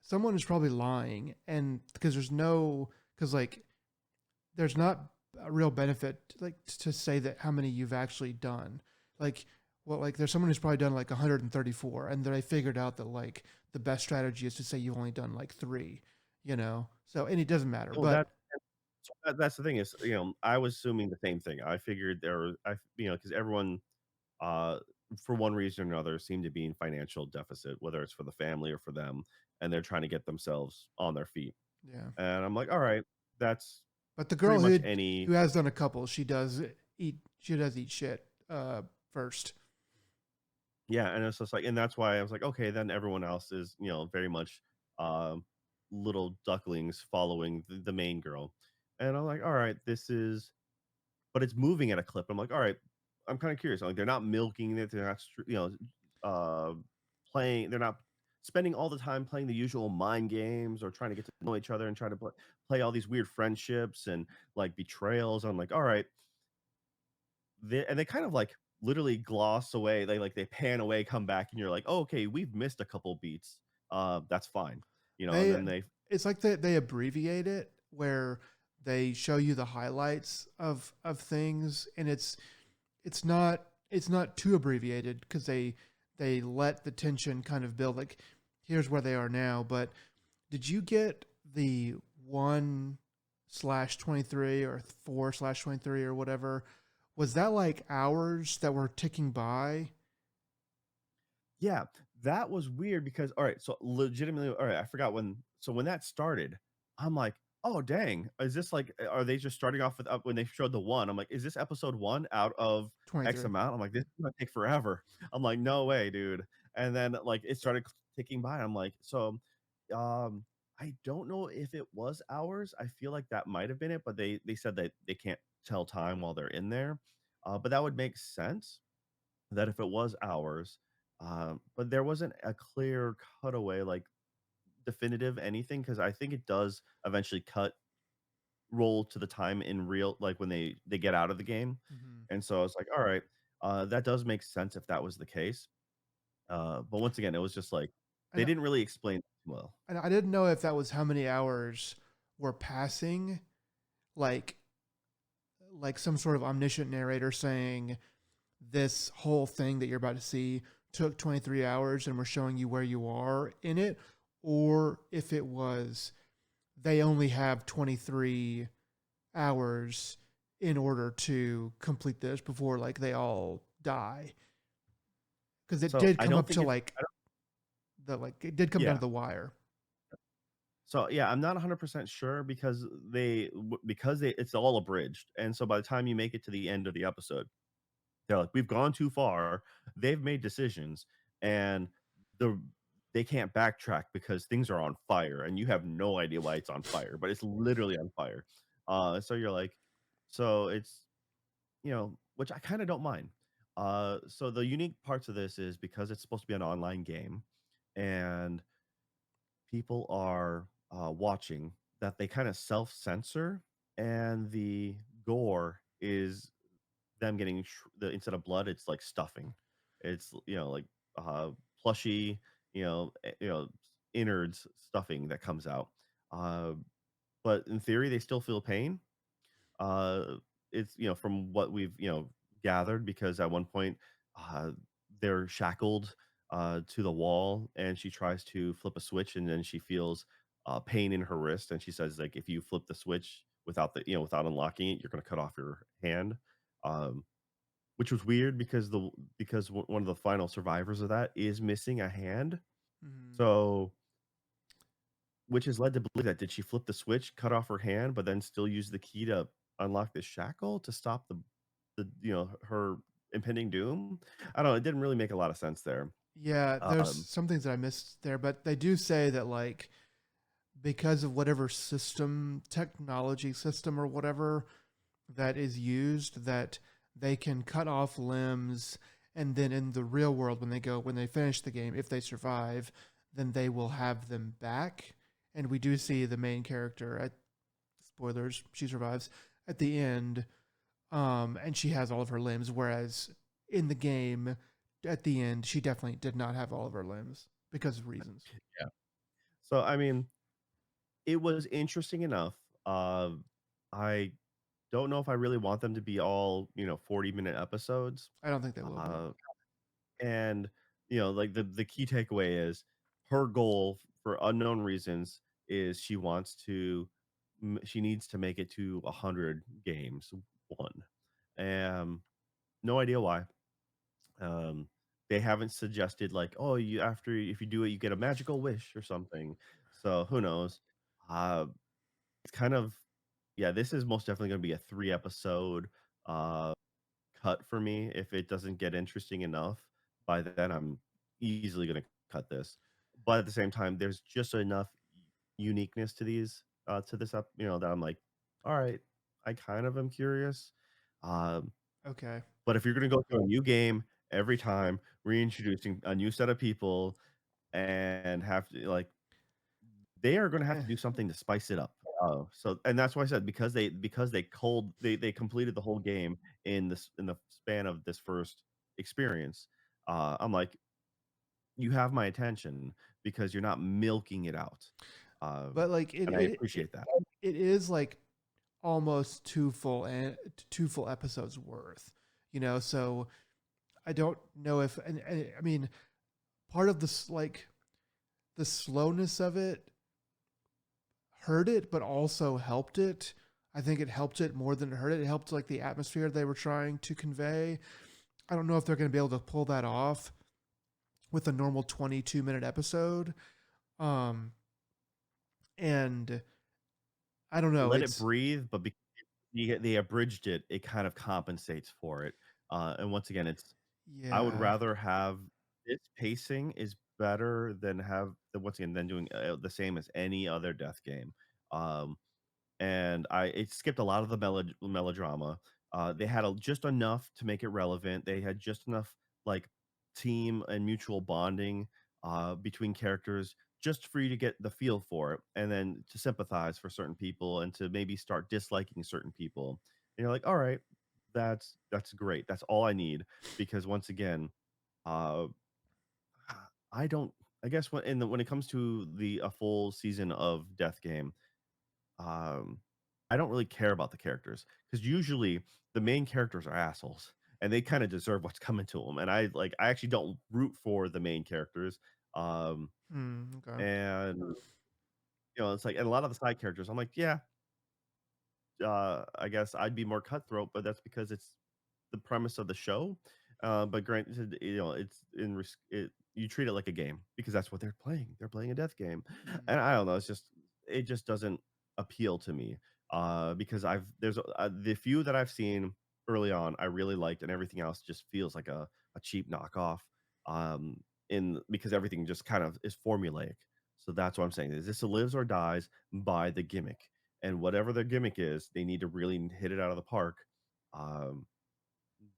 S2: someone is probably lying, and because because like there's not a real benefit like to say that how many you've actually done. Like, well, like there's someone who's probably done like 134, and then I figured out that like the best strategy is to say you've only done like three, you know. So and it doesn't matter,
S1: Well, that
S2: but
S1: that's the thing is, I was assuming the same thing. I figured because everyone, uh, for one reason or another, seemed to be in financial deficit, whether it's for the family or for them, and they're trying to get themselves on their feet.
S2: yeah.
S1: And I'm like, all right, that's
S2: But the
S1: pretty
S2: girl
S1: much
S2: who
S1: any.
S2: has done a couple, she does eat shit first.
S1: Yeah, and it's just like, and that's why I was like, okay, then everyone else is, very much um little ducklings following the main girl. And I'm like, all right, this is, but it's moving at a clip. I'm like, all right, I'm kind of curious. Like they're not milking it, they're not uh playing, they're not spending all the time playing the usual mind games or trying to get to know each other and try to play all these weird friendships and like betrayals. I'm like, all right, they kind of like literally gloss away. They pan away, come back, and you're like, oh, okay, we've missed a couple beats. That's fine, and
S2: They
S1: then they
S2: it's like they abbreviate it where they show you the highlights of things, and it's not too abbreviated because they let the tension kind of build. Like, here's where they are now. But did you get the 1/23 or 4/23 or whatever? Was that like hours that were ticking by?
S1: Yeah, that was weird because all right, so legitimately, all right, I forgot when that started, I'm like, "Oh, dang, is this like are they just starting off with when they showed the 1, I'm like, "Is this episode 1 out of X
S2: 23.
S1: amount?" I'm like, "This is gonna take forever." I'm like, "No way, dude." And then, like, it started ticking by, I'm like, so, um, I don't know if it was hours, I feel like that might have been it, but they said that they can't tell time while they're in there, but that would make sense that if it was hours, but there wasn't a clear cutaway, like definitive anything, because I think it does eventually roll to the time in real, like when they get out of the game,
S2: Mm-hmm.
S1: and so I was like, all right, that does make sense if that was the case. But once again, it was just like they
S2: And
S1: didn't really explain it well.
S2: and I didn't know if that was how many hours were passing, like some sort of omniscient narrator saying this whole thing that you're about to see took 23 hours and we're showing you where you are in it, or if it was they only have 23 hours in order to complete this before like they all die, because it
S1: So
S2: did
S1: I
S2: come
S1: don't
S2: up
S1: think
S2: to
S1: it's
S2: like it did come down to
S1: yeah.
S2: the wire.
S1: So yeah, I'm not 100% sure because it's all abridged, and so by the time you make it to the end of the episode, they're like, "We've gone too far." They've made decisions, and the they can't backtrack because things are on fire, and you have no idea why it's on fire, but it's literally on fire. So you're like, so it's which I kind of don't mind. So the unique parts of this is because it's supposed to be an online game, and people are watching that they kind of self censor, and the gore is them getting instead of blood, it's like stuffing. It's like plushy, innards stuffing that comes out. Uh, but in theory, they still feel pain. Uh, it's from what we've gathered, because at one point, uh, they're shackled to the wall, and she tries to flip a switch, and then she feels pain in her wrist, and she says like, if you flip the switch without unlocking it, you're going to cut off your hand. Um, which was weird because one of the final survivors of that is missing a hand.
S2: Mm-hmm.
S1: So, which has led to believe that did she flip the switch, cut off her hand, but then still use the key to unlock the shackle to stop her impending doom? I don't know, it didn't really make a lot of sense there.
S2: Yeah, there's
S1: Um,
S2: some things that I missed there, but they do say that like because of whatever technology system or whatever that is used, that they can cut off limbs, and then in the real world when they finish the game, if they survive, then they will have them back. And we do see the main character at spoilers, she survives at the end, and she has all of her limbs, whereas in the game at the end she definitely did not have all of her limbs because of reasons.
S1: yeah. So, I mean, it was interesting enough. I don't know if I really want them to be all, 40-minute episodes.
S2: I don't think they will be.
S1: Uh And, like the key takeaway is her goal for unknown reasons is she needs to make it to 100 games, 1. Um, no idea why. Um, they haven't suggested like, "Oh, if you do it, you get a magical wish or something." So, who knows? Uh, it's kind of yeah, this is most definitely gonna be a 3 episode, uh cut for me. If it doesn't get interesting enough, by then I'm easily gonna cut this. But at the same time, there's just enough uniqueness to this up, that I'm like, all right, I kind of am curious. Um,
S2: Okay.
S1: but if you're gonna go through a new game every time, reintroducing a new set of people, and have to like they are gonna have
S2: Eh,
S1: to do something to spice it up. Oh, so and that's why I said because they completed the whole game in the span of this first experience, I'm like, "You have my attention because you're not milking it out."
S2: But like
S1: And I appreciate that.
S2: it is like almost two full episodes worth, you know. So I don't know if, and I mean, part of this, like, the slowness of it hurt it, but also helped it. I think it helped it more than it hurt it. It helped like the atmosphere they were trying to convey. I don't know if they're going to be able to pull that off with a normal 22-minute episode. Um, and I don't know.
S1: Let it
S2: It's
S1: breathe, but because they abridged it, it kind of compensates for it. And once again, it's I would
S2: yeah.
S1: rather have this pacing is better than once again than doing the same as any other death game. Um, and it skipped a lot of the melodrama. They had just enough to make it relevant. They had just enough like team and mutual bonding between characters just for you to get the feel for it, and then to sympathize for certain people and to maybe start disliking certain people. And you're like, all right, that's great. That's all I need because once again, uh, I don't. I guess when it comes to the a full season of Death Game, um, I don't really care about the characters because usually the main characters are assholes and they kind of deserve what's coming to them. And I actually don't root for the main characters. Um,
S2: Okay.
S1: and it's like and a lot of the side characters, I'm like, yeah, I guess I'd be more cutthroat, but that's because it's the premise of the show. But granted, it's you treat it like a game because that's what they're playing. They're playing a death game,
S2: Mm.
S1: and I don't know. It just doesn't appeal to me. Because there's the few that I've seen early on I really liked, and everything else just feels like a cheap knockoff. Um, in because everything just kind of is formulaic. So that's what I'm saying. Is this a lives or dies by the gimmick? And whatever their gimmick is, they need to really hit it out of the park. Um,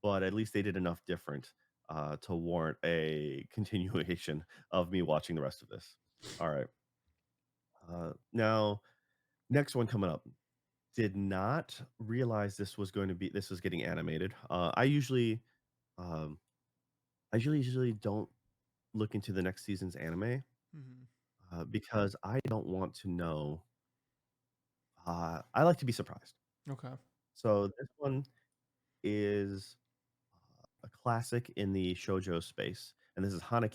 S1: but at least they did enough different to warrant a continuation of me watching the rest of this. All right. Now, next one coming up. Did not realize this was getting animated. Um, I usually don't look into the next season's anime
S2: Hmm.
S1: because I don't want to know. I like to be surprised.
S2: Okay.
S1: So this one is a classic in the shoujo space, and this is Hana.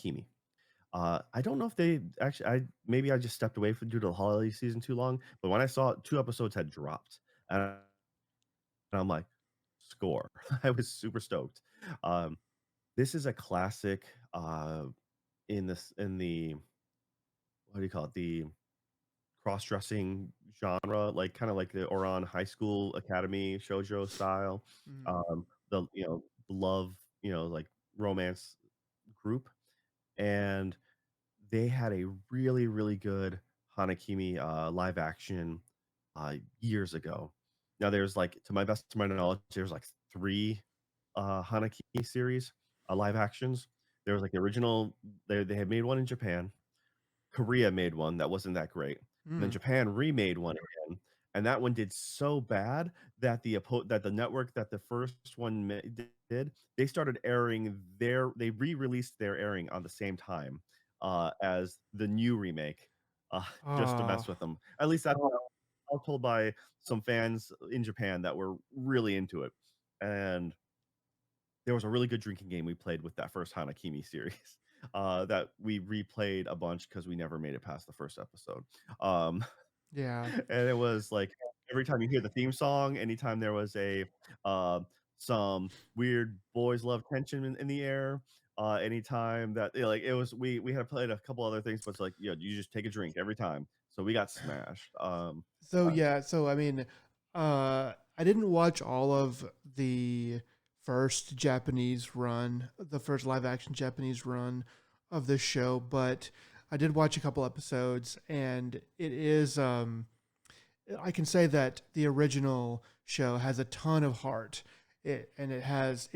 S1: I don't know if they actually. Maybe I just stepped away from due to the holiday season too long. But when I saw it, 2 episodes had dropped, and I'm like, score! I was super stoked. Um, this is a classic in the what do you call it? The cross-dressing genre, like kind of like the Oran High School Academy shoujo style.
S2: Mm.
S1: The love like romance group, and they had a really, really good Hanakimi live action years ago. Now there's like, to my best of my knowledge, there's like three Hanakimi series, live actions. There was like the original. They had made one in Japan. Korea made one that wasn't that great, and then
S2: Mm.
S1: Japan remade one again, and that one did so bad that the network that the first one did, they started airing they re-released their airing on the same time as the new remake, just to
S2: Oh,
S1: mess with them. At least that's what I was told by some fans in Japan that were really into it, and there was a really good drinking game we played with that first Hanakimi series that we replayed a bunch because we never made it past the first episode. Um,
S2: yeah.
S1: and it was like every time you hear the theme song, anytime there was a uh, some weird boys love tension in the air, anytime that like it was we had played a couple other things, but it's like you just take a drink every time. So we got smashed.
S2: So
S1: Uh,
S2: yeah, so I mean, I didn't watch all of the the first live action Japanese run of this show, but I did watch a couple episodes, and it is I can say that the original show has a ton of heart. It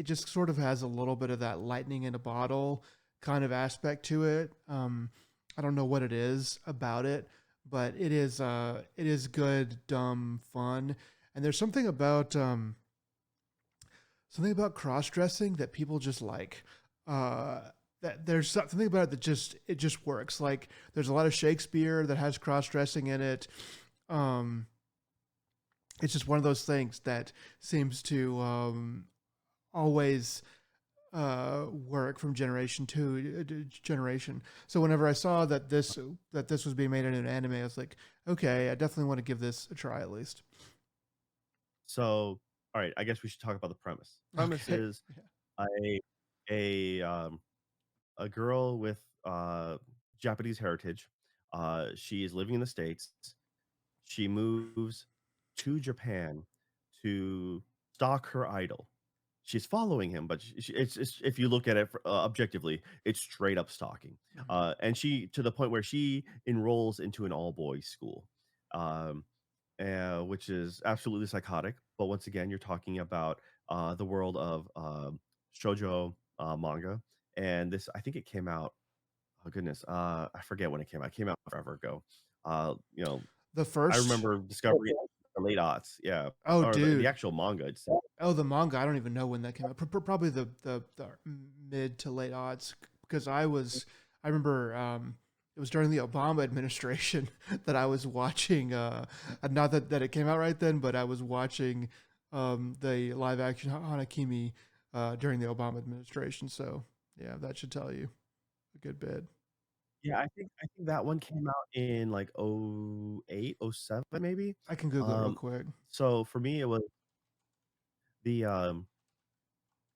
S2: just sort of has a little bit of that lightning in a bottle kind of aspect to it. I don't know what it is about it, but it is good, dumb fun. And there's something about cross dressing that people just like. Uh, that there's something about it that just works. Like there's a lot of Shakespeare that has cross dressing in it. Um, it's just one of those things that seems to always work from generation to generation. So whenever I saw that this was being made into an anime, I was like, okay, I definitely want to give this a try at least.
S1: So, all right, I guess we should talk about the premise. Premise
S2: Okay.
S1: is
S2: Yeah.
S1: a a um, a girl with Japanese heritage. She is living in the States. She moves to Japan to stalk her idol. She's following him, but it's if you look at it objectively, it's straight up stalking.
S2: Mhm.
S1: And she to the point where she enrolls into an all boys school, um, which is absolutely psychotic. But once again, you're talking about the world of shoujo manga, and this I think it came out. Oh goodness, I forget when it came out. It came out forever ago. You know,
S2: The
S1: I
S2: first,
S1: remember discovering it in the late aughts, yeah,
S2: oh
S1: or the
S2: dude,
S1: actual manga itself.
S2: oh the manga. I don't even know when that came out. Probably the mid to late odds because I remember it was during the Obama administration that I was watching. Not that it came out right then, but I was watching the live action Hana Kimi during the Obama administration. So yeah, that should tell you a good bit.
S1: Yeah, I think that one came out in, like, '08, '07, maybe?
S2: I can Google it real
S1: Um,
S2: quick.
S1: so for me, it was the,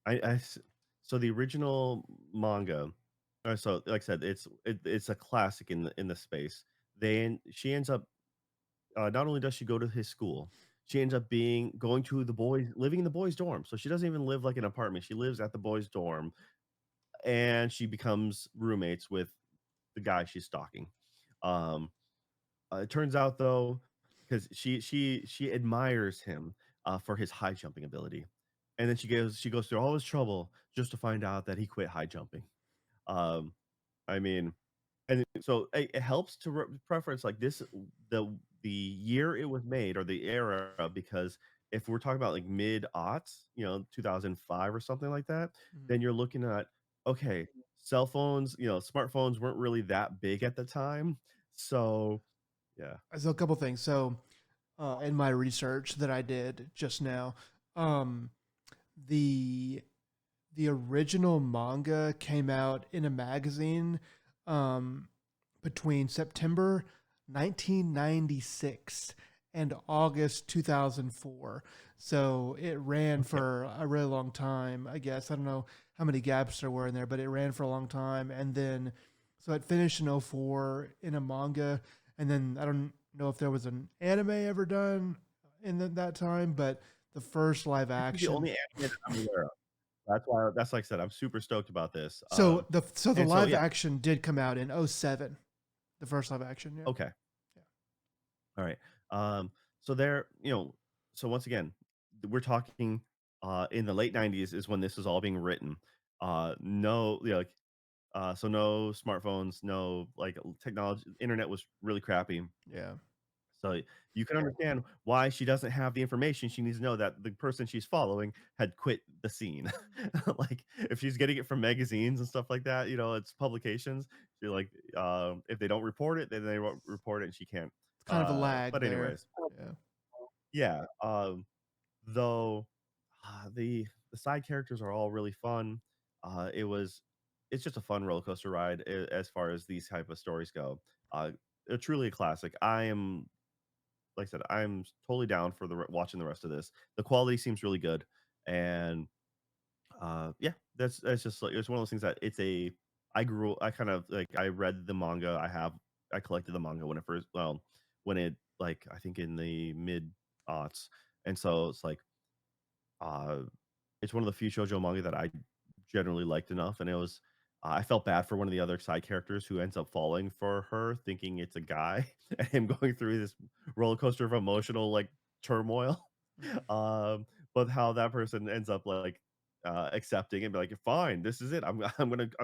S1: I s so the original manga so like I said, it's a classic in the space. She ends up not only does she go to his school, she ends up going to the boys living in the boys' dorm. So she doesn't even live like an apartment. She lives at the boys' dorm, and she becomes roommates with the guy she's stalking. Um, it turns out though, because she admires him for his high jumping ability, and then she goes through all his trouble just to find out that he quit high jumping. Um, I mean, and so it helps to preference like this the year it was made or the era because if we're talking about like mid aughts, 2005 or something like that,
S2: Mhm.
S1: then you're looking at okay, cell phones, smartphones weren't really that big at the time. So, yeah.
S2: So a couple things. So in my research that I did just now, um, the the original manga came out in a magazine um, between September 1996 and August 2004. So it ran
S1: Okay.
S2: for a really long time, I guess. I don't know how many gaps there were in there, but it ran for a long time. And then, so it finished in '04 in a manga. And then I don't know if there was an anime ever done in that time, but the first live
S1: This is the
S2: action.
S1: only anime that I'm aware of. That's like I said, I'm super stoked about this.
S2: So the
S1: And so
S2: live
S1: yeah,
S2: action did come out in '07. The first live action, yeah.
S1: okay.
S2: Yeah.
S1: All right. Um, so there, so once again, we're talking in the late 90s is when this is all being written. No, like so no smartphones, no like technology, internet was really crappy.
S2: Yeah.
S1: So you can understand why she doesn't have the information she needs to know that the person she's following had quit the scene. Like if she's getting it from magazines and stuff like that, it's publications. She like if they don't report it, then they won't report it and she can't.
S2: It's kind of a lag
S1: But
S2: there.
S1: anyways,
S2: Yeah.
S1: yeah. Though the side characters are all really fun. It's just a fun roller coaster ride as far as these type of stories go. They're truly a classic. Like I said, I'm totally down for watching the rest of this. The quality seems really good, and yeah, that's just like it's one of those things that I kind of like I read the manga. I collected the manga when it first when it like I think in the mid aughts, and so it's like uh it's one of the few shoujo manga that I generally liked enough, and it was. I felt bad for one of the other side characters who ends up falling for her, thinking it's a guy, and him going through this roller coaster of emotional like turmoil.
S2: Mhm.
S1: Um, but how that person ends up like accepting and be like, "Fine, this is it. I'm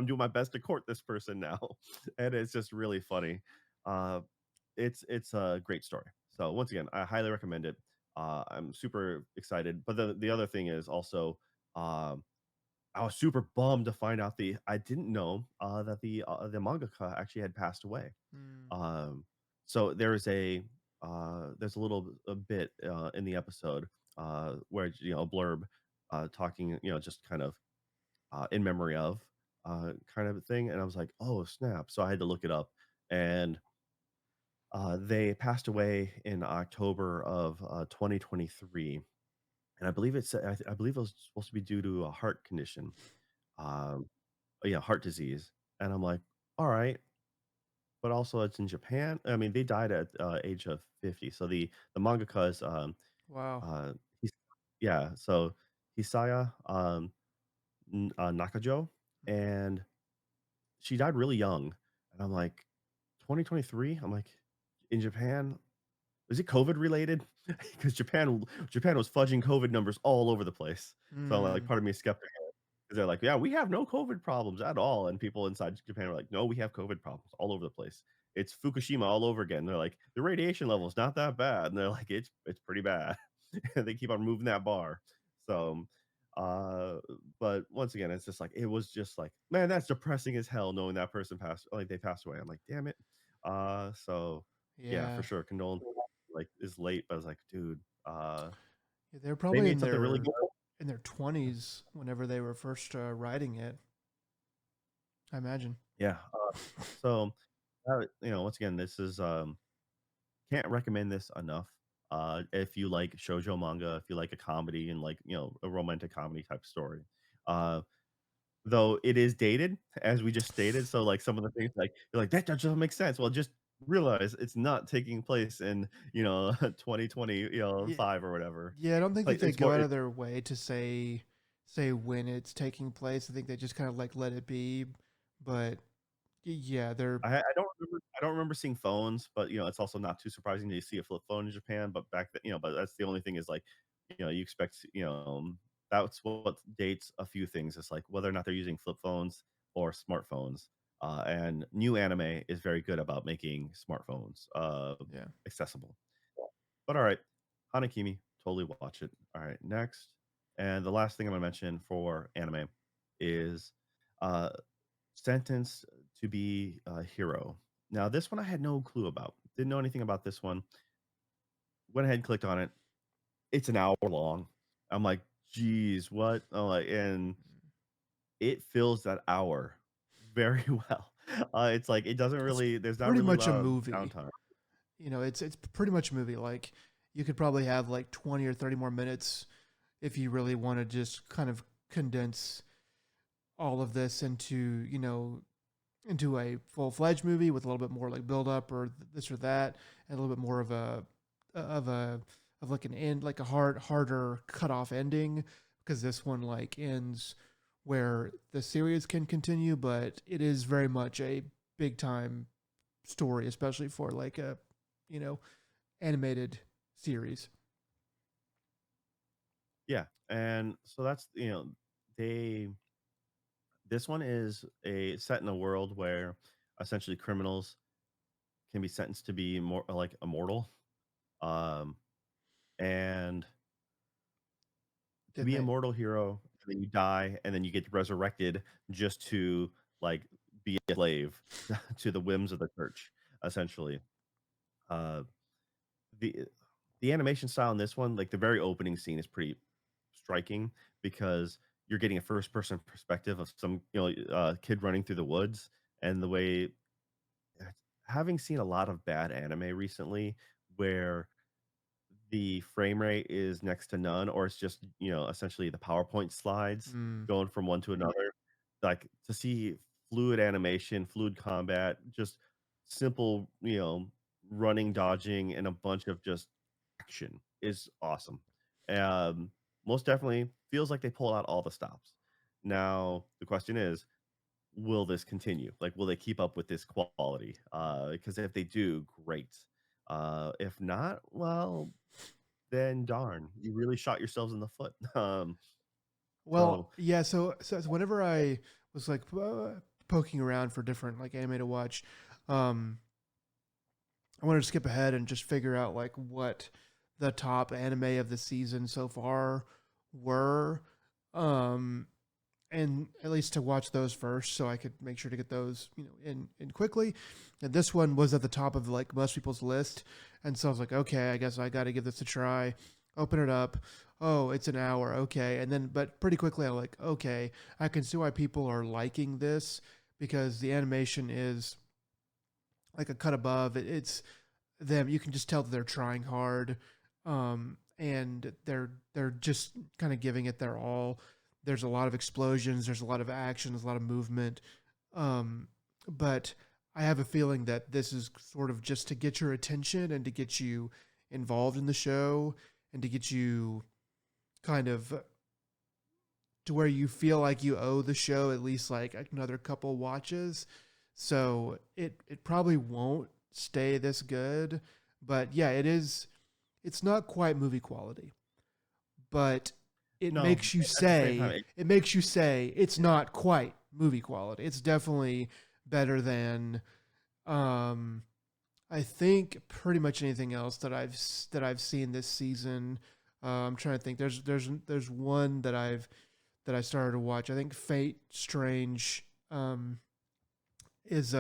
S1: doing my best to court this person now," and it's just really funny. Uh, it's a great story. So once again, I highly recommend it. I'm super excited. But the other thing is also, um, I was super bummed to find out I didn't know that the mangaka actually had passed away.
S2: Mm.
S1: Um, so there's a little a bit in the episode where a blurb talking just kind of in memory of kind of a thing, and I was like, oh snap! So I had to look it up, and they passed away in October of 2023, and I believe it was supposed to be due to a heart condition, um, yeah, heart disease, and I'm like, all right, but also it's in Japan. I mean, they died at age of 50, so the mangaka is
S2: Wow.
S1: uh, he's, yeah, so Hisaya Nakajo, and she died really young, and I'm like, 2023. I'm like, in Japan, is it COVID related? Because Japan was fudging COVID numbers all over the place. So like
S2: Mm.
S1: part of me is skeptical because they're like, yeah, we have no COVID problems at all. And people inside Japan are like, no, we have COVID problems all over the place. It's Fukushima all over again. They're like, the radiation level is not that bad. And they're like, it's pretty bad. And they keep on moving that bar. So uh but once again, it's just like it was just like, man, that's depressing as hell knowing that person passed like they passed away. I'm like, damn it. So yeah, for
S2: Yeah.
S1: sure. Condolences like is late, but I was like, dude,
S2: Yeah, they're
S1: they
S2: probably
S1: made something really good.
S2: in their 20s whenever they were first writing it, I imagine.
S1: Yeah. So once again, this is can't recommend this enough. If you like shoujo manga, if you like a comedy and like a romantic comedy type story. Uh, though it is dated, as we just stated. So like some of the things like you're like that doesn't make sense. Well, just realize it's not taking place in 2020
S2: Yeah,
S1: 5 or whatever.
S2: yeah, I don't think that
S1: Like
S2: they
S1: it's
S2: go
S1: more
S2: out of their way to say when it's taking place. I think they just kind of like let it be. But yeah, they're
S1: I don't remember seeing phones, but, it's also not too surprising that you see a flip phone in Japan, but back then but that's the only thing is, like, you expect, that's what dates a few things. It's like whether or not they're using flip phones or smartphones, and new anime is very good about making smartphones,
S2: yeah.
S1: accessible. But alright, Hana, totally watch it. Alright, next, and the last thing I'm gonna mention for anime is, uh Sentenced to be a Hero. Now, this one I had no clue about. Didn't know anything about this one. Went ahead and clicked on it. It's an hour long. I'm like, geez, what? Oh, like, and it fills that hour very well. It's like it doesn't
S2: It's
S1: really. There's not
S2: pretty
S1: really a
S2: much a
S1: lot of
S2: movie.
S1: downtime.
S2: It's pretty much a movie. Like you could probably have like 20 or 30 more minutes if you really want to just kind of condense all of this into a full-fledged movie with a little bit more like build up or this or that and a little bit more of a of like an end, like a harder cut off ending, because this one like ends where the series can continue, but it is very much a big time story, especially for like a you know animated series.
S1: Yeah, and so that's they. This one is a set in a world where essentially criminals can be sentenced to be more like immortal, um, and to
S2: Then
S1: be a
S2: they
S1: mortal hero, and then you die, and then you get resurrected just to like be a slave to the whims of the church, essentially. Uh, the the animation style in this one, like the very opening scene, is pretty striking because you're getting a first person perspective of some kid running through the woods, and the way having seen a lot of bad anime recently, where the frame rate is next to none, or it's just, essentially the PowerPoint slides
S2: mm,
S1: going from one to another. Like to see fluid animation, fluid combat, just simple, running, dodging, and a bunch of just action is awesome. Um, Most definitely feels like they pull out all the stops. Now, the question is, will this continue? Like, will they keep up with this quality? Because if they do, great. If not, well, then darn, you really shot yourselves in the foot. So
S2: well, yeah. So whenever I was like poking around for different like anime to watch, um, I wanted to skip ahead and just figure out like what the top anime of the season so far were. Um, and at least to watch those first so I could make sure to get those, in quickly. And this one was at the top of like most people's list. And so I was like, okay, I guess I got to give this a try. Open it up. Oh, it's an hour. Okay. And then, but pretty quickly, I'm like, okay, I can see why people are liking this because the animation is like a cut above. It's them. You can just tell that they're trying hard. And they're just kind of giving it their all. There's a lot of explosions. There's a lot of action. There's a lot of movement. But I have a feeling that this is sort of just to get your attention and to get you involved in the show and to get you kind of to where you feel like you owe the show at least like another couple watches. So it probably won't stay this good, but yeah, it is. It's not quite movie quality, but it
S1: No,
S2: makes you
S1: at the same
S2: say
S1: time, it,
S2: it makes you say it's not quite movie quality. It's definitely better than um I think pretty much anything else that I've seen this season. I'm trying to think. There's one that I started to watch. I think Fate Strange is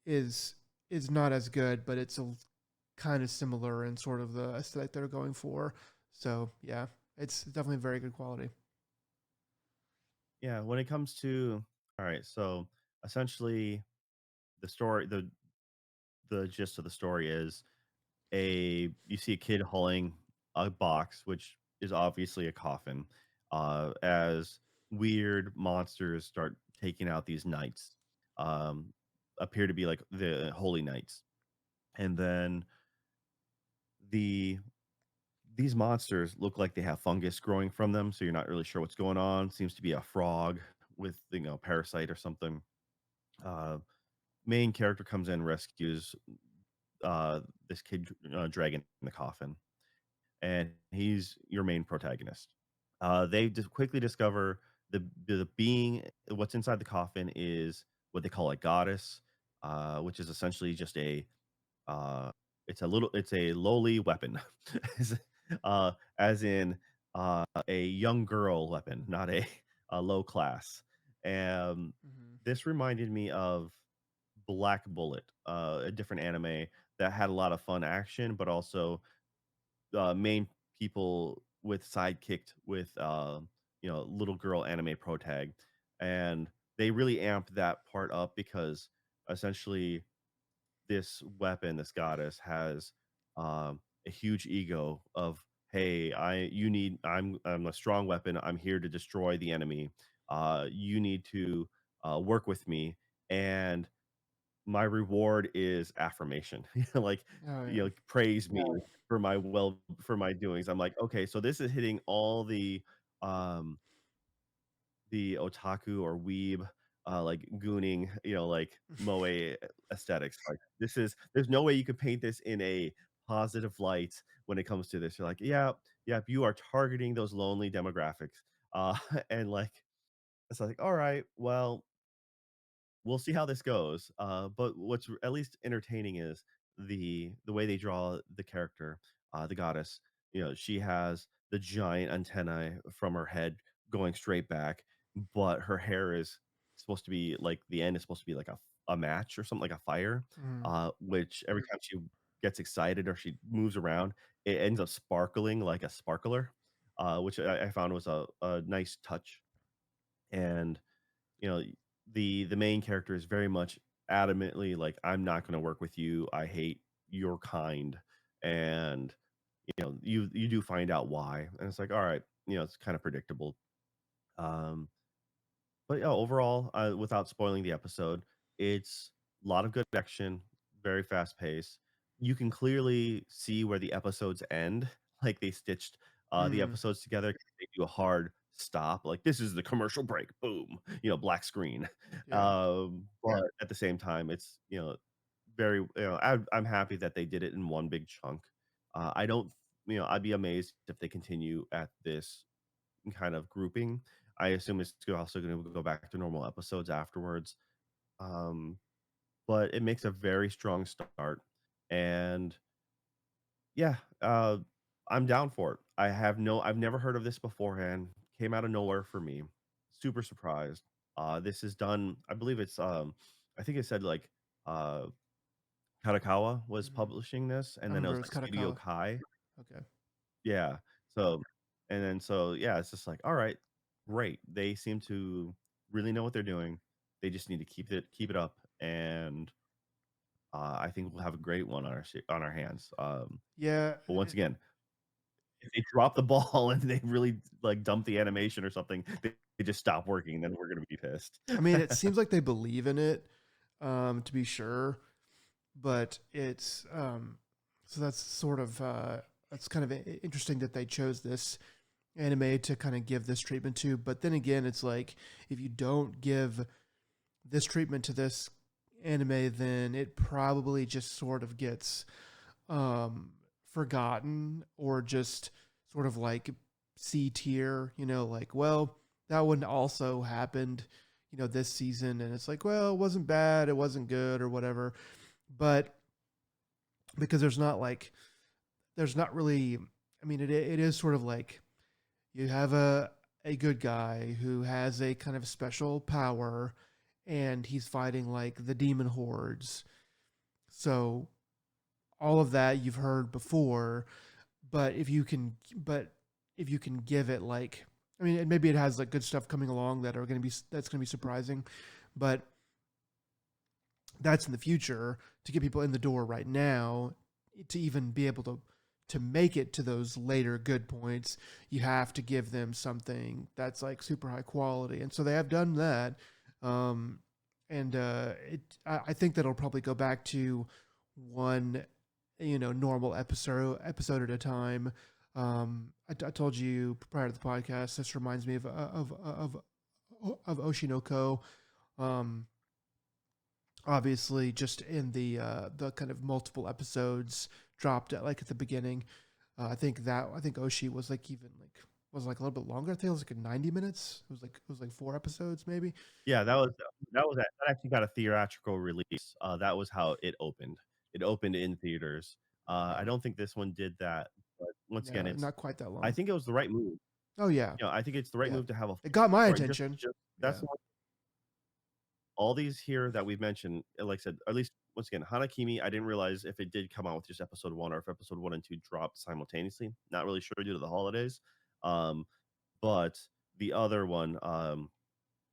S2: is is not as good, but it's a kind of similar in sort of the aesthetic they're going for. So yeah, it's definitely very good quality.
S1: yeah, when it comes to all right, so essentially the story, the gist of the story is a you see a kid hauling a box, which is obviously a coffin, as weird monsters start taking out these knights, um, appear to be like the holy knights, and then the these monsters look like they have fungus growing from them, so you're not really sure what's going on. Seems to be a frog with parasite or something. Uh, Main character comes in, rescues this kid dragging in the coffin, and he's your main protagonist. They just quickly discover the being what's inside the coffin is what they call a goddess, which is essentially just uh, it's a lowly weapon, as, as in a young girl weapon, not a low class. And
S2: Mm-hmm.
S1: this reminded me of Black Bullet, a different anime that had a lot of fun action, but also main people with sidekicked with little girl anime protag, and they really amped that part up because essentially this weapon, this goddess, has a huge ego of, hey, I'm a strong weapon. I'm here to destroy the enemy. You need to work with me, and my reward is affirmation. Like,
S2: Oh yeah.
S1: praise me for my doings. I'm like, okay, so this is hitting all um the otaku or weeb, like gooning, like moe aesthetics. Like there's no way you could paint this in a positive light when it comes to this. You're like, yeah, yeah, you are targeting those lonely demographics. And like it's like, all right, well, we'll see how this goes. But what's at least entertaining is the way they draw the character, the goddess. She has the giant antennae from her head going straight back, but her hair is supposed to be like the end is supposed to be like a match or something like a fire.
S2: Mm-hmm.
S1: Which every time she gets excited or she moves around, it ends up sparkling like a sparkler, which I found was a nice touch. And you know the main character is very much adamantly like, I'm not going to work with you, I hate your kind. And you do find out why, and it's like, all right, it's kind of predictable. um but yeah, overall, without spoiling the episode, it's a lot of good action, very fast pace. You can clearly see where the episodes end, like they stitched the
S2: Mm-hmm.
S1: episodes together. They do a hard stop, like this is the commercial break, boom, black screen.
S2: Yeah.
S1: But at the same time, it's very, I'm happy that they did it in one big chunk. I don't, I'd be amazed if they continue at this kind of grouping. I assume it's also going to go back to normal episodes afterwards. Um, but it makes a very strong start. And yeah, I'm down for it. I've never heard of this beforehand. Came out of nowhere for me. Super surprised. This is done. I believe it's I think it said like uh Karakawa was
S2: Hmm.
S1: publishing this,
S2: I
S1: and then it
S2: remember
S1: was
S2: it was
S1: like Studio
S2: Katakawa.
S1: Kai.
S2: Okay.
S1: Yeah. So and then so yeah, it's just like, all right, great. They seem to really know what they're doing. They just need to keep it up, and I think we'll have a great one on on our hands.
S2: Yeah.
S1: But once again, if they drop the ball and they really like dump the animation or something, they just stop working, then we're gonna be pissed.
S2: I mean, it seems like they believe in it, to be sure, but it's so that's sort of that's kind of interesting that they chose this anime to kind of give this treatment to. But then again, it's like if you don't give this treatment to this anime, then it probably just sort of gets um, forgotten or just sort of like C tier, like, well, that one also happened, this season. And it's like, well, it wasn't bad, it wasn't good or whatever. But because there's not really, I mean, it is sort of like you have a good guy who has a kind of special power and he's fighting like the demon hordes. So all of that you've heard before, but if you can give it like, I mean, and maybe it has like good stuff coming along that's going to be surprising, but that's in the future. To get people in the door right now, to even be able to make it to those later good points, you have to give them something that's like super high quality, and so they have done that. um and I think that'll probably go back to one, normal episode at a time. I told you prior to the podcast, this reminds me of Oshinoko. um Obviously, just in the kind of multiple episodes dropped at like at the beginning. I think Oshi was like even like was like a little bit longer. I think it was like 90 minutes. It was like 4 episodes maybe.
S1: Yeah, that actually got a theatrical release. That was how it opened. It opened in theaters. I
S2: Okay.
S1: don't think this one did that, but once again,
S2: No, not quite that
S1: I
S2: long.
S1: think it was the right move.
S2: Oh yeah.
S1: I think it's the right
S2: Yeah.
S1: move to have a
S2: It
S1: full
S2: got my
S1: story.
S2: attention.
S1: Just that's
S2: Yeah.
S1: the all these here that we've mentioned, like I said, at least once again, Hana Kimi, I didn't realize if it did come out with just episode one or if episode one and two dropped simultaneously. Not really sure due to the holidays. Um, but the other one,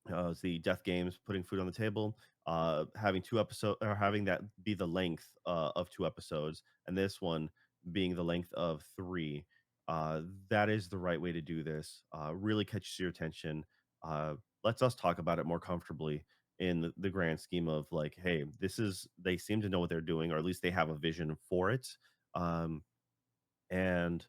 S1: is the Death Games putting food on the table, having 2 episodes or having that be the length of 2 episodes, and this one being the length of three. That is the right way to do this. Really catches your attention. Uh, lets us talk about it more comfortably in the grand scheme of like, hey, this is they seem to know what they're doing, or at least they have a vision for it. Um, and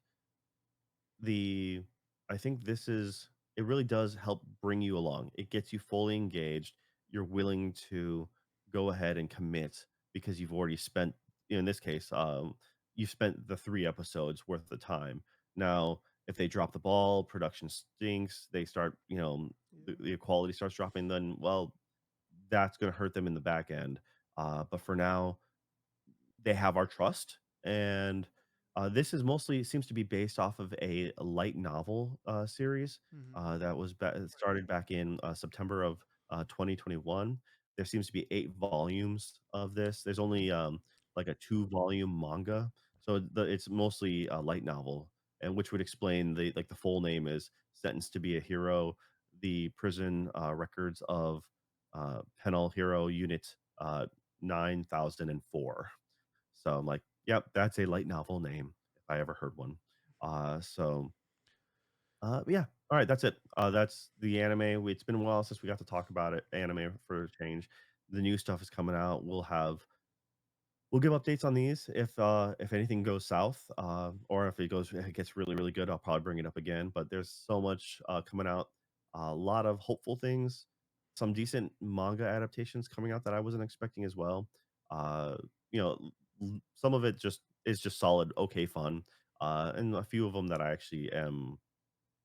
S1: the I think this is it really does help bring you along. It gets you fully engaged. You're willing to go ahead and commit because you've already spent, in this case, you spent the 3 episodes worth of time. Now, if they drop the ball, production stinks, they start,
S2: Yeah.
S1: the quality starts dropping, then well, that's going to hurt them in the back end. But for now, they have our trust, and this is mostly seems to be based off of a light novel series
S2: Hmm.
S1: that was started back in September of 2021. There seems to be 8 volumes of this. There's only like a 2 volume manga, so it's mostly a light novel, and which would explain the full name is Sentenced to be a Hero: The Prison Records of Penal Hero Unit 9004. So I'm like, yep, that's a light novel name if I ever heard one. So yeah, all right, that's it. That's the anime. It's been a while since we got to talk about it. Anime for a change. The new stuff is coming out. We'll give updates on these if anything goes south, or if it gets really really good. I'll probably bring it up again. But there's so much coming out. A lot of hopeful things. Some decent manga adaptations coming out that I wasn't expecting as well. Uh, some of it just is just solid, okay, fun, and a few of them that I actually am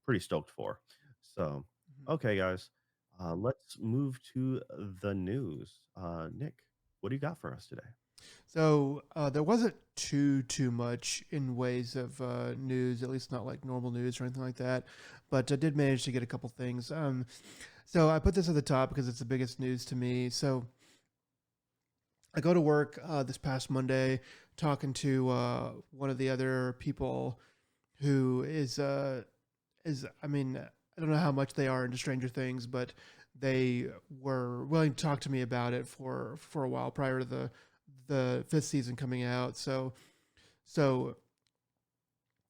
S1: pretty stoked for. So,
S2: Hmm.
S1: okay, guys, let's move to the news. Nick. What do you got for us today?
S2: So there wasn't too much in ways of news, at least not like normal news or anything like that. But I did manage to get a couple things. So I put this at the top because it's the biggest news to me. So I go to work this past Monday, talking to one of the other people who is I mean, I don't know how much they are into Stranger Things, but they were willing to talk to me about it for a while prior to the fifth season coming out. So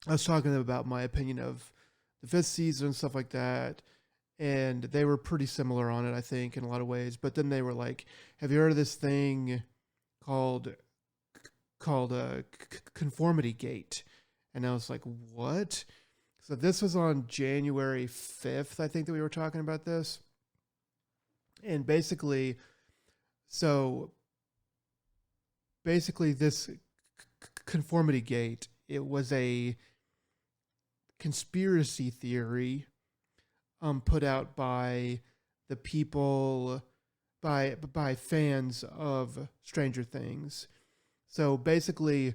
S2: I was talking to them about my opinion of the fifth season and stuff like that, and they were pretty similar on it, I think, in a lot of ways. But then they were like, "Have you heard of this thing called conformity gate?" And I was like, "What?" So this was on January 5th, I think, that we were talking about this. And so basically this conformity gate, it was a conspiracy theory put out by the people by fans of Stranger Things. So basically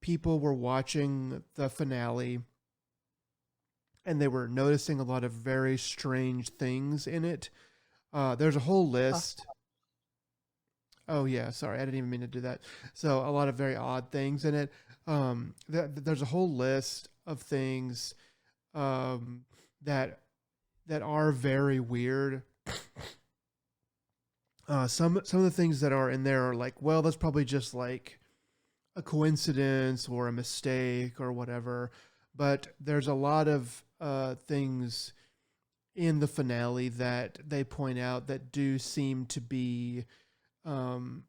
S2: people were watching the finale and they were noticing a lot of very strange things in it. There's a whole list. Oh yeah, sorry, I didn't even mean to do that. So a lot of very odd things in it. There's a whole list of things um, that that are very weird. Some of the things that are in there are like, well, that's probably just like a coincidence or a mistake or whatever. But there's a lot of things in the finale that they point out that do seem to be um,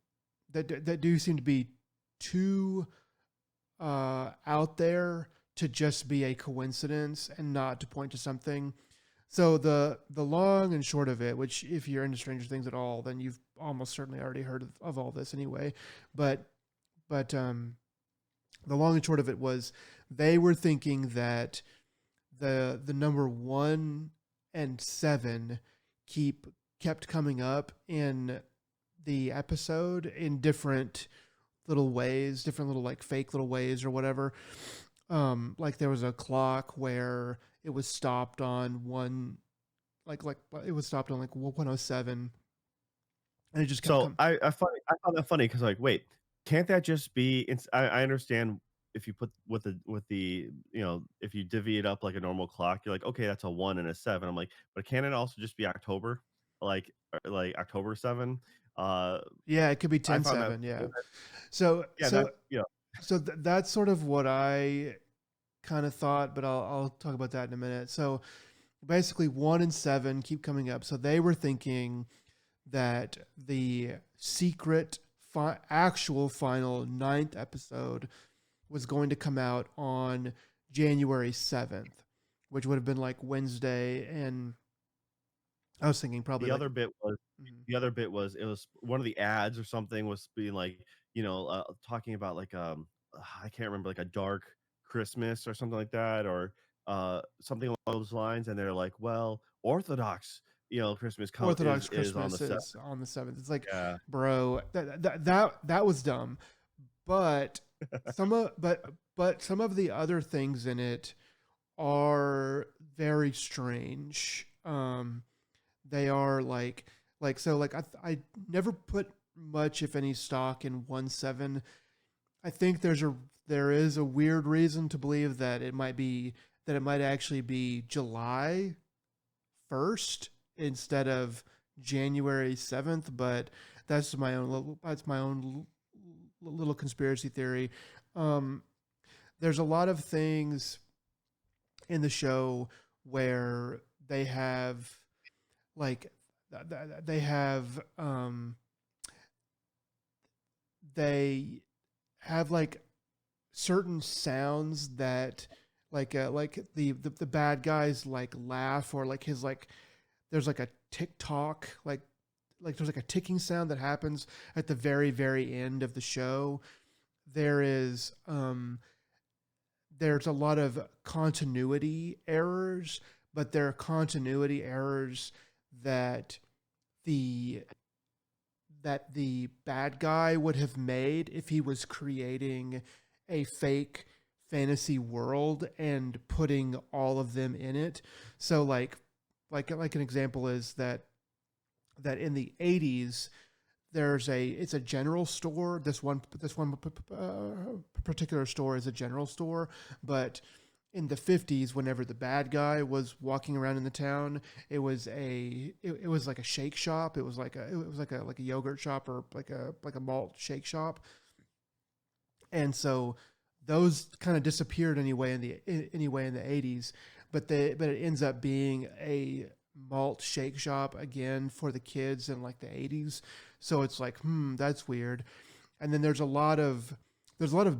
S2: that do seem to be too out there to just be a coincidence and not to point to something. So the long and short of it, which if you're into Stranger Things at all, then you've almost certainly already heard of all this anyway. But but the long and short of it was they were thinking that the number 1 and 7 keep kept coming up in the episode in different little ways, different little like fake little ways or whatever. Like there was a clock where it was stopped on one, like it was stopped on like 107, and it just kept
S1: So
S2: coming.
S1: I found that funny because like, wait, can't that just be? I understand if you put with the if you divvy it up like a normal clock, you're like, okay, that's a 1 and a 7. I'm like, but can it also just be October, like October 7? Uh,
S2: Yeah, it could be
S1: I
S2: ten
S1: found that
S2: seven. Yeah. So
S1: yeah,
S2: so
S1: that.
S2: that's sort of what I kind of thought, but I'll talk about that in a minute. So basically, 1 and 7 keep coming up. So they were thinking that the secret actual final ninth episode was going to come out on January 7th, which would have been like Wednesday. And I was thinking probably
S1: The
S2: like,
S1: other bit was
S2: mhm,
S1: it was one of the ads or something was being like, talking about like, I can't remember, like a dark Christmas or something like that, or something along those lines, and they're like, "Well, Orthodox, Christmas co
S2: Orthodox
S1: is on the
S2: Christmas
S1: 7th."
S2: is on the 7th. It's like,
S1: Yeah.
S2: bro, that was dumb. But some of but some of the other things in it are very strange. They are like so like I never put much if any stock in 1 7. I think there is a weird reason to believe that it might actually be July 1st instead of January 7th, but that's my own little conspiracy theory. Um, there's a lot of things in the show where like they have they have like certain sounds that like the bad guys like laugh, or like his like there's like a tick tock like there's like a ticking sound that happens at the very end of the show. There is there's a lot of continuity errors, but there are continuity errors that the that the bad guy would have made if he was creating a fake fantasy world and putting all of them in it. So like an example is that in the 80s it's a general store. This one particular store is a general store, but in the 50s, whenever the bad guy was walking around in the town, it was like a shake shop. It was like a yogurt shop, or like a malt shake shop. And so those kind of disappeared anyway in the 80s, but it ends up being a malt shake shop again for the kids in like the 80s. So it's like, that's weird. And then there's a lot of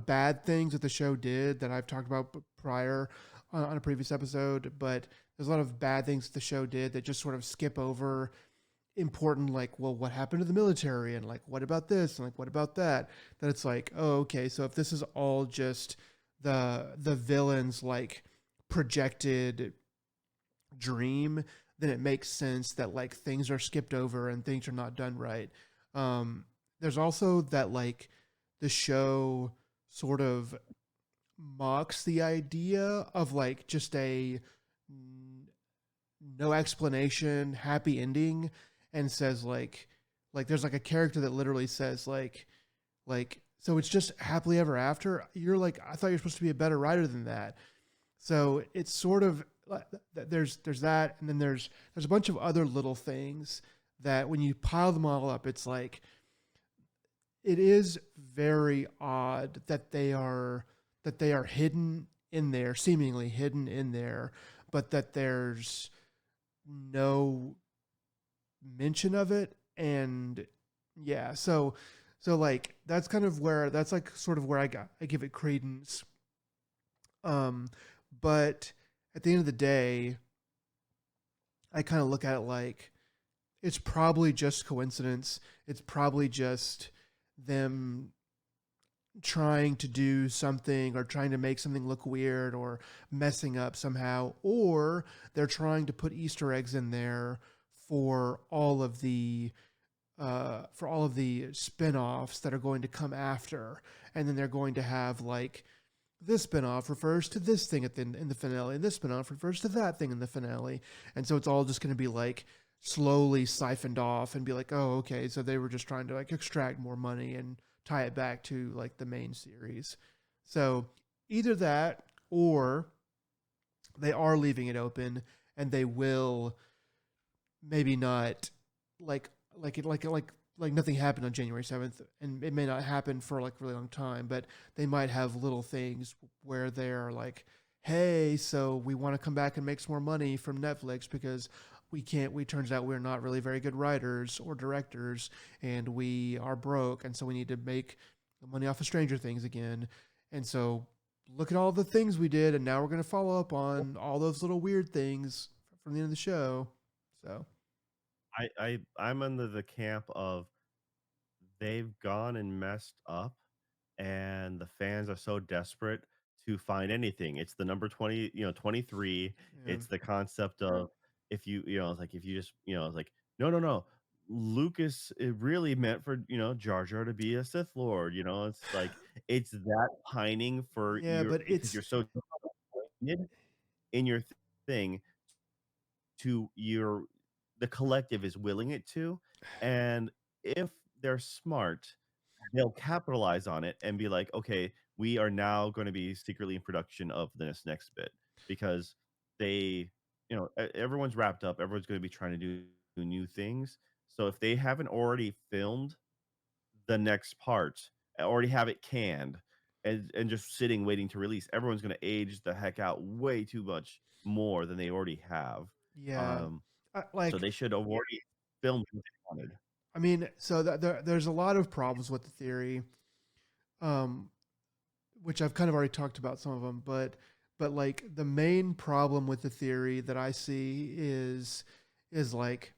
S2: bad things that the show did that I've talked about prior on a previous episode, but there's a lot of bad things that the show did that just sort of skip over important, like, well, what happened to the military, and like, what about this, and like, what about that. That it's like, oh, okay, so if this is all just the villain's like projected dream, then it makes sense that like things are skipped over and things are not done right. There's also that like the show sort of mocks the idea of like just a no explanation happy ending, and says like there's like a character that literally says like so it's just happily ever after. You're like, I thought you're supposed to be a better writer than that. So it's sort of there's that, and then there's a bunch of other little things that when you pile them all up, it's like it is very odd that they are hidden in there, seemingly hidden in there, but that there's no mention of it. And yeah, so like that's like sort of where I give it credence. Um, but at the end of the day, I kind of look at it like it's probably just coincidence. It's probably just them trying to do something, or trying to make something look weird, or messing up somehow, or they're trying to put Easter eggs in there for all of the spin-offs that are going to come after. And then they're going to have like this spin-off refers to this thing in the finale, and this spin-off refers to that thing in the finale. And so it's all just going to be like slowly siphoned off and be like, oh, okay, so they were just trying to like extract more money and tie it back to like the main series. So either that, or they are leaving it open, and they will maybe not like like nothing happened on January 7th, and it may not happen for like a really long time, but they might have little things where they're like, hey, so we want to come back and make some more money from Netflix because we turns out we're not really very good writers or directors, and we are broke, and so we need to make money off of Stranger Things again. And so look at all the things we did, and now we're going to follow up on all those little weird things from the end of the show. So
S1: I'm under the camp of they've gone and messed up, and the fans are so desperate to find anything. It's the number 20, 23.
S2: yeah.
S1: It's the concept of, if it's like, if you just, it's like, no, no, no. Lucas, it really meant for, Jar Jar to be a Sith Lord. It's like, it's that pining for
S2: Yeah,
S1: your,
S2: but
S1: because you're so disappointed in your thing, to your the collective is willing it to. And if they're smart, they'll capitalize on it and be like, okay, we are now going to be secretly in production of this next bit, because they, everyone's wrapped up, everyone's going to be trying to do new things. So if they haven't already filmed the next part, already have it canned, and just sitting waiting to release, everyone's going to age the heck out way too much more than they already have.
S2: yeah.
S1: um so
S2: Like,
S1: they should have already filmed what they wanted.
S2: I mean, so there's a lot of problems with the theory, um, which I've kind of already talked about some of them, but like the main problem with the theory that I see is like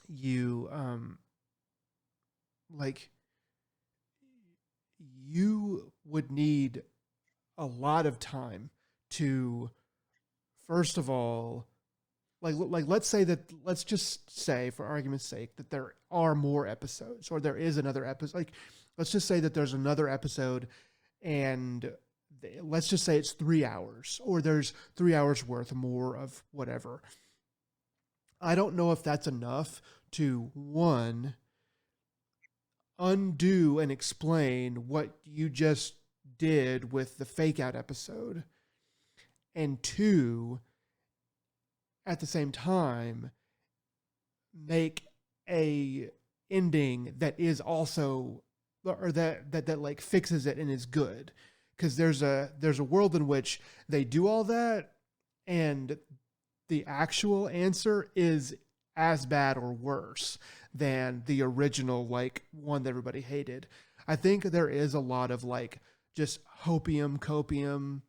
S2: you like you would need a lot of time to, first of all, like let's just say for argument's sake that there are more episodes, or there is another episode. Like let's just say that there's another episode, and let's just say it's 3 hours, or there's 3 hours worth more of whatever. I don't know if that's enough to, one, undo and explain what you just did with the fake out episode, and two, at the same time, make a ending that is also, or that like fixes it and is good, because there's a world in which they do all that, and the actual answer is as bad or worse than the original like one that everybody hated. I think there is a lot of like just hopium copium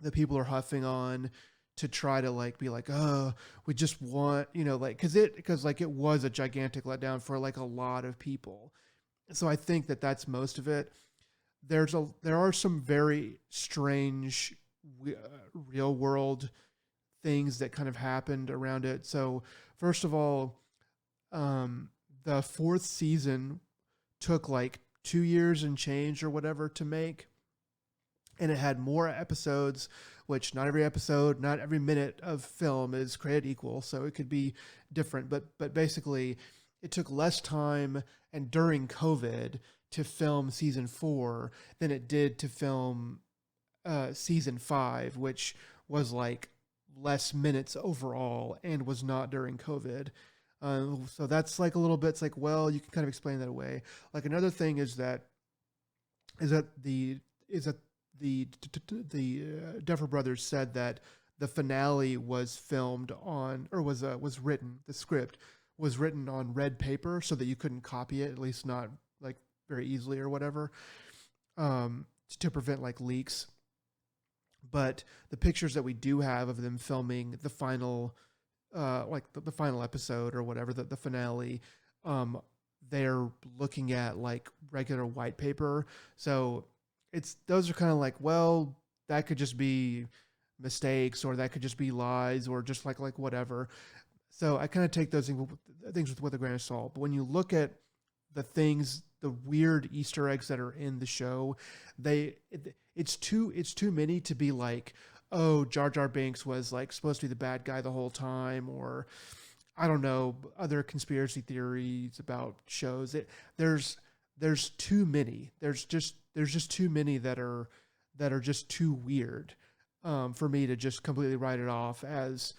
S2: that people are huffing on to try to like be like, oh, we just want, like, because like it was a gigantic letdown for like a lot of people. So I think that that's most of it. There are some very strange real world things that kind of happened around it. So first of all, the fourth season took like 2 years and change or whatever to make, and it had more episodes, which not every episode, not every minute of film is created equal, so it could be different. But basically, it took less time and during COVID to film season four than it did to film season five, which was like less minutes overall and was not during COVID. So that's like a little bit. It's like, well, you can kind of explain that away. Like another thing is that the Duffer Brothers said that the finale was filmed on, or was written. The script was written on red paper so that you couldn't copy it, at least not like very easily or whatever, to prevent like leaks. But the pictures that we do have of them filming the final, like the final episode or whatever, the finale, um, they're looking at like regular white paper. So it's those are kind of like, well, that could just be mistakes, or that could just be lies, or just like whatever. So I kind of take those things with a grain of salt. But when you look at the weird Easter eggs that are in the show, it's too many to be like, oh, Jar Jar Binks was like supposed to be the bad guy the whole time, or I don't know, other conspiracy theories about shows. There's too many. There's just too many that are just too weird, for me to just completely write it off as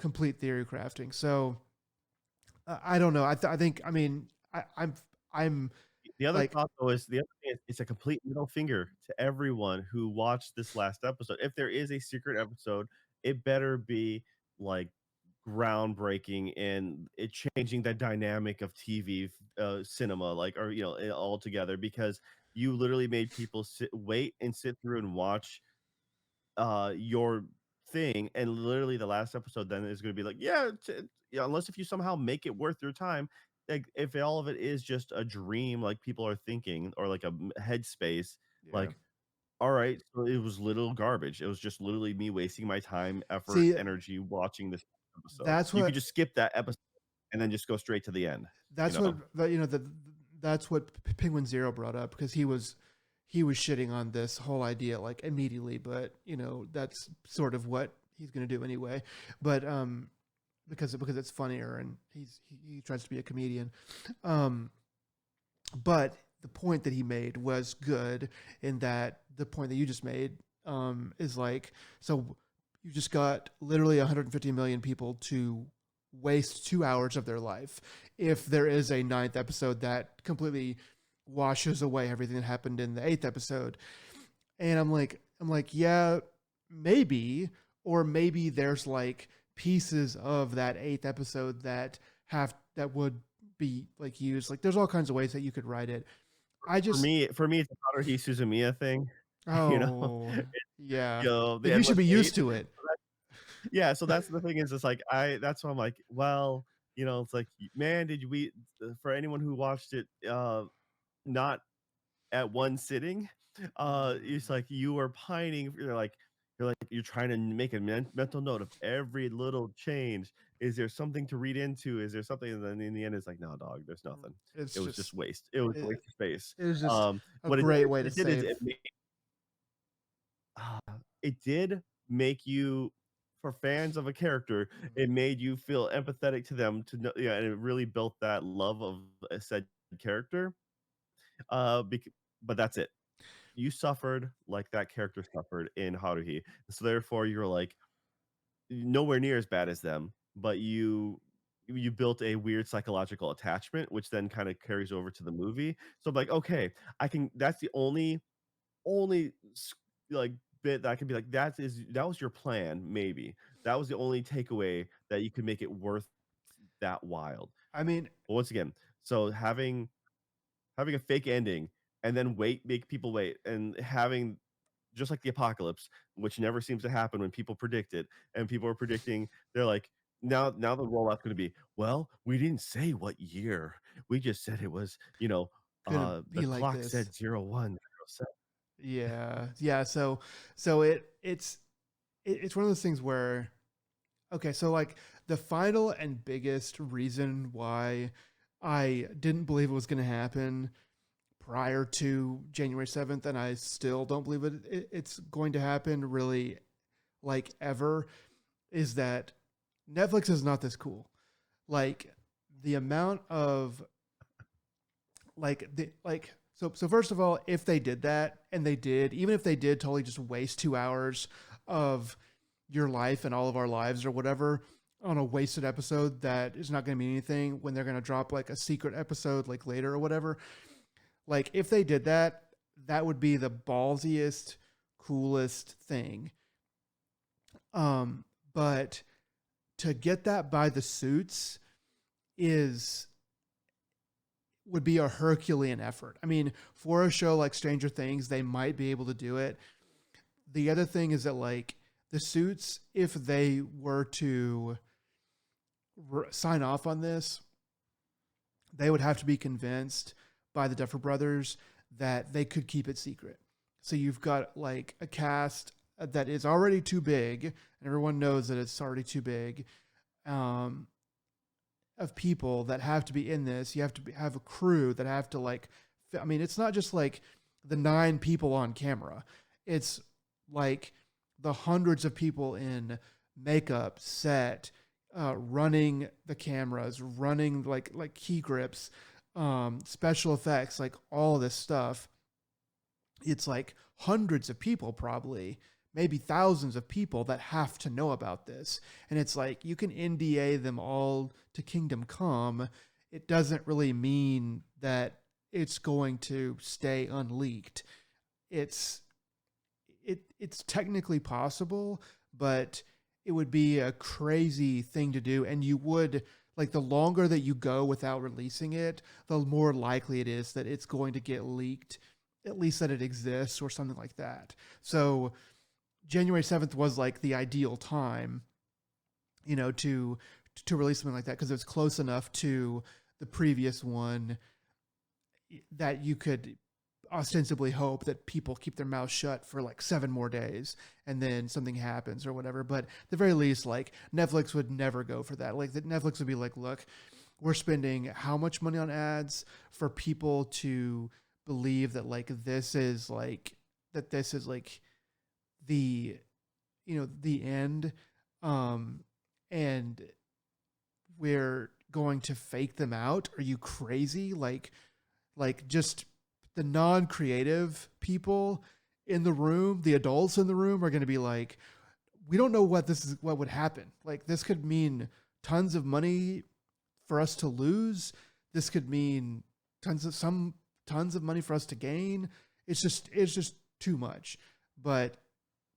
S2: complete theory crafting. So I don't know. I think, I mean, I'm
S1: The other
S2: like,
S1: thought, though, is the other thing is it's a complete middle finger to everyone who watched this last episode. If there is a secret episode, it better be, like, groundbreaking and it changing the dynamic of TV, cinema, like, or, altogether, because you literally made people wait and sit through and watch your thing, and literally the last episode then is gonna be like, yeah, yeah, unless if you somehow make it worth your time, like if all of it is just a dream, like people are thinking, or like a headspace,
S2: yeah.
S1: like, all right, so it was little garbage. It was just literally me wasting my time, effort,
S2: See,
S1: energy watching this episode.
S2: that's
S1: You could
S2: what
S1: just skip that episode and then just go straight to the end, you
S2: that's what
S1: know?
S2: that's what Penguin Zero brought up, because he was shitting on this whole idea like immediately, but that's sort of what he's going to do anyway. But because it's funnier, and he tries to be a comedian. Um, but the point that he made was good, in that the point that you just made, is like, so you just got literally 150 million people to waste 2 hours of their life if there is a ninth episode that completely washes away everything that happened in the eighth episode. And I'm like, yeah, maybe, or maybe there's like pieces of that eighth episode that would be like used. Like there's all kinds of ways that you could write it. I just
S1: For me, it's a Haruhi Suzumiya thing, you know?
S2: Oh, yeah.
S1: The
S2: But you should
S1: endless
S2: be used
S1: hate.
S2: to it.
S1: Yeah, so that's the thing is it's like that's why I'm like, well, it's like, man, did we for anyone who watched it not at one sitting, it's
S2: Mm.
S1: like you were pining, you're like, you're trying to make a mental note of every little change. Is there something to read into? Is there something? And then in the end, it's like, no, dog, there's
S2: Mm.
S1: nothing.
S2: It's
S1: It was just
S2: just
S1: waste. It was a
S2: it,
S1: waste of space.
S2: it was just a
S1: What
S2: great way
S1: what
S2: to
S1: it did is
S2: save.
S1: uh, it did make you, for fans of a character,
S2: Mhm.
S1: it made you feel empathetic to them to know, yeah, and it really built that love of a said character. Bec but that's it. You suffered like that character suffered in Haruhi. So therefore, you're like nowhere near as bad as them, but you built a weird psychological attachment, which then kind of carries over to the movie. So I'm like, okay, I can. That's the only like bit that I can be like, that was your plan, maybe. That was the only takeaway that you could make it worth that wild.
S2: I mean,
S1: But once again, so having a fake ending and then make people wait, and having just like the apocalypse, which never seems to happen when people predict it, and people are predicting, they're like, now the rollout's going to be, well, we didn't say what year, we just said it was,
S2: gonna
S1: the
S2: be like
S1: clock
S2: this.
S1: said 0107.
S2: Yeah, yeah. So it's one of those things where okay, so like the final and biggest reason why I didn't believe it was going to happen prior to January 7th, and I still don't believe it's going to happen really like ever, is that Netflix is not this cool. Like the amount of so first of all, if they did that, and they did, even if they did totally just waste 2 hours of your life and all of our lives or whatever on a wasted episode that is not going to mean anything when they're going to drop like a secret episode like later or whatever. Like if they did that, that would be the ballsiest, coolest thing. Um, but to get that by the suits is would be a Herculean effort. I mean, for a show like Stranger Things, they might be able to do it. The other thing is that like the suits, if they were to sign off on this, they would have to be convinced by the Duffer Brothers that they could keep it secret. So you've got like a cast that is already too big, and everyone knows that it's already too big. Um, of people that have to be in this. You have to have a crew that have to like. I mean, it's not just like the 9 people on camera. It's like the hundreds of people in makeup, set, running the cameras, running like key grips, special effects, like all this stuff. It's like hundreds of people probably, maybe thousands of people that have to know about this. And it's like you can NDA them all to Kingdom Come. It doesn't really mean that it's going to stay unleaked. It's it's technically possible, but it would be a crazy thing to do, and you would like the longer that you go without releasing it, the more likely it is that it's going to get leaked, at least that it exists or something like that. So January 7th was like the ideal time, to release something like that because it was close enough to the previous one that you could ostensibly hope that people keep their mouths shut for like 7 more days and then something happens or whatever. But at the very least, like Netflix would never go for that. Like Netflix would be like, look, we're spending how much money on ads for people to believe that this is like the the end, um and we're going to fake them out. Are you crazy? Just the non-creative people in the room, the adults in the room are going to be like, we don't know what would happen. Like this could mean tons of money for us to lose. This could mean tons of money for us to gain. It's just too much. But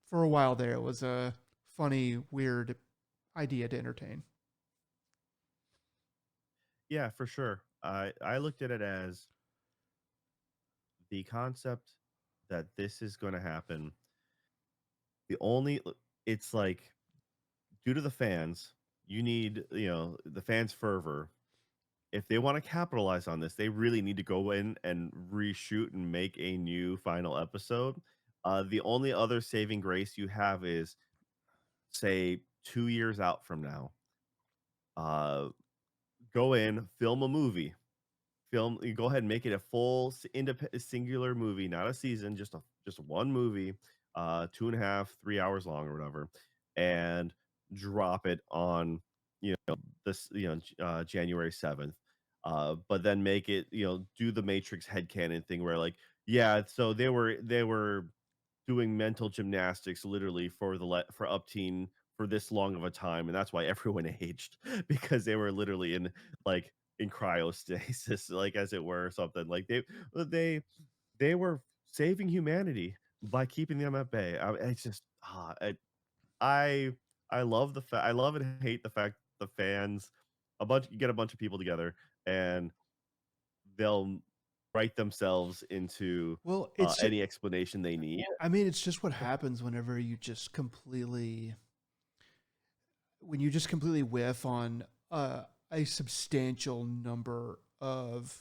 S2: for a while there, it was a funny, weird idea to entertain.
S1: Yeah, for sure. I looked at it as the concept that this is going to happen. The only it's like, due to the fans, you need, the fans' fervor. If they want to capitalize on this, they really need to go in and reshoot and make a new final episode. The only other saving grace you have is, say, 2 years out from now, uh, go in, film a movie. You go ahead and make it a full singular movie, not a season, just one movie, 2.5, 3 hours long or whatever, and drop it on, this, January 7th. But then make it, do the Matrix headcanon thing where like, yeah, so they were doing mental gymnastics literally for upteen for this long of a time, and that's why everyone aged because they were literally like in cryostasis, like as it were, or something. Like they they were saving humanity by keeping them at bay. It's just I I love I love and hate the fact the fans you get a bunch of people together and they'll write themselves into
S2: Well, it's just,
S1: any explanation they need.
S2: I mean, it's just what happens whenever when you just completely whiff on a substantial number of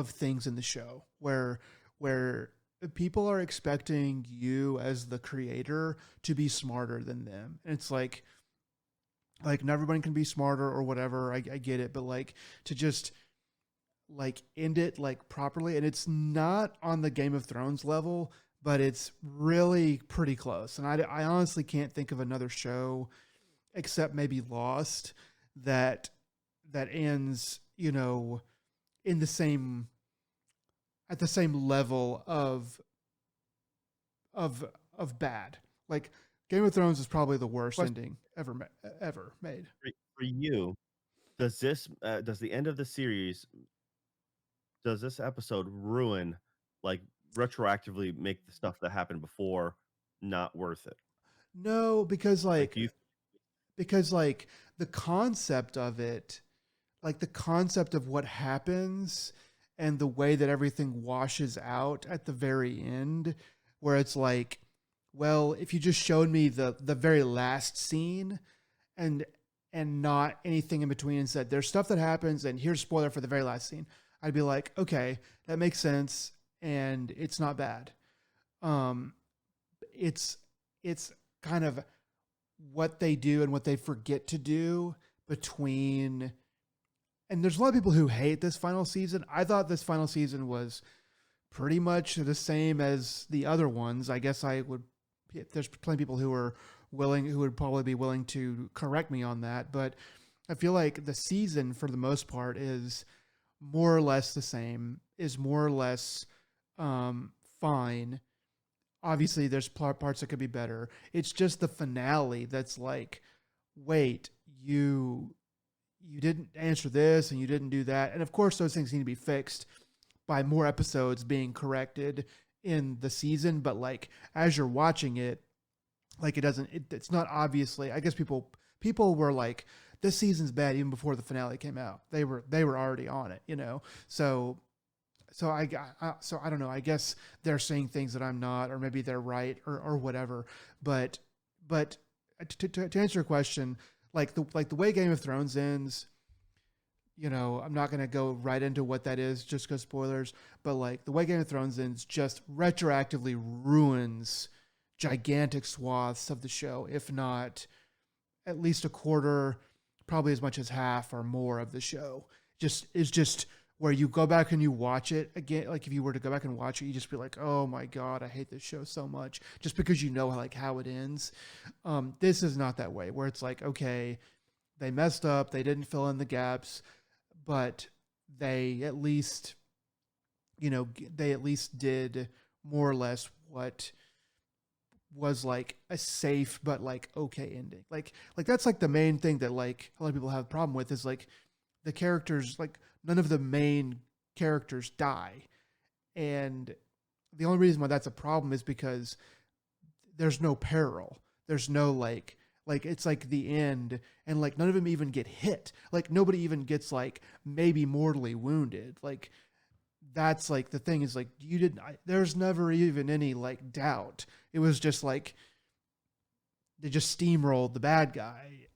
S2: things in the show where people are expecting you as the creator to be smarter than them, and it's like not everybody can be smarter or whatever. I get it, but like to just like end it like properly, and it's not on the Game of Thrones level, but it's really pretty close. And I honestly can't think of another show except maybe Lost that ends, in the same at the same level of bad. Like Game of Thrones is probably the worst
S1: Question
S2: ending ever made.
S1: for you: does the end of the series, does this episode ruin, like, retroactively make the stuff that happened before not worth it?
S2: No, because
S1: Like, do you
S2: like the concept of it, like the concept of what happens and the way that everything washes out at the very end, where it's like, well, if you just showed me the very last scene and not anything in between and said there's stuff that happens and here's spoiler for the very last scene, I'd be like, okay, that makes sense and it's not bad. Um, it's kind of what they do and what they forget to do between, and there's a lot of people who hate this final season. I thought this final season was pretty much the same as the other ones. I guess I would, there's plenty of people who would probably be willing to correct me on that, but I feel like the season for the most part is more or less the same, is more or less fine. Obviously there's parts that could be better. It's just the finale that's like, wait, you didn't answer this and you didn't do that. And of course those things need to be fixed by more episodes being corrected in the season, but like as you're watching it, like it's not obviously, I guess people were like, this season's bad even before the finale came out. They were already on it, So I don't know. I guess they're saying things that I'm not, or maybe they're right, or whatever. But to answer your question, like the way Game of Thrones ends, I'm not gonna go right into what that is just because spoilers. But like the way Game of Thrones ends, just retroactively ruins gigantic swaths of the show, if not at least a quarter, probably as much as half or more of the show. Just where you go back and you watch it again. Like if you were to go back and watch it, you just be like, oh my God, I hate this show so much, just because you know like how it ends. This is not that way, where it's like, okay, they messed up, they didn't fill in the gaps, but they at least, they at least did more or less what was like a safe but like okay ending. Like that's like the main thing that like a lot of people have a problem with, is like the characters, like none of the main characters die. And the only reason why that's a problem is because there's no peril. There's no like it's like the end, and like none of them even get hit. Like nobody even gets like maybe mortally wounded. Like that's like the thing, is like there's never even any like doubt. It was just like they just steamrolled the bad guy.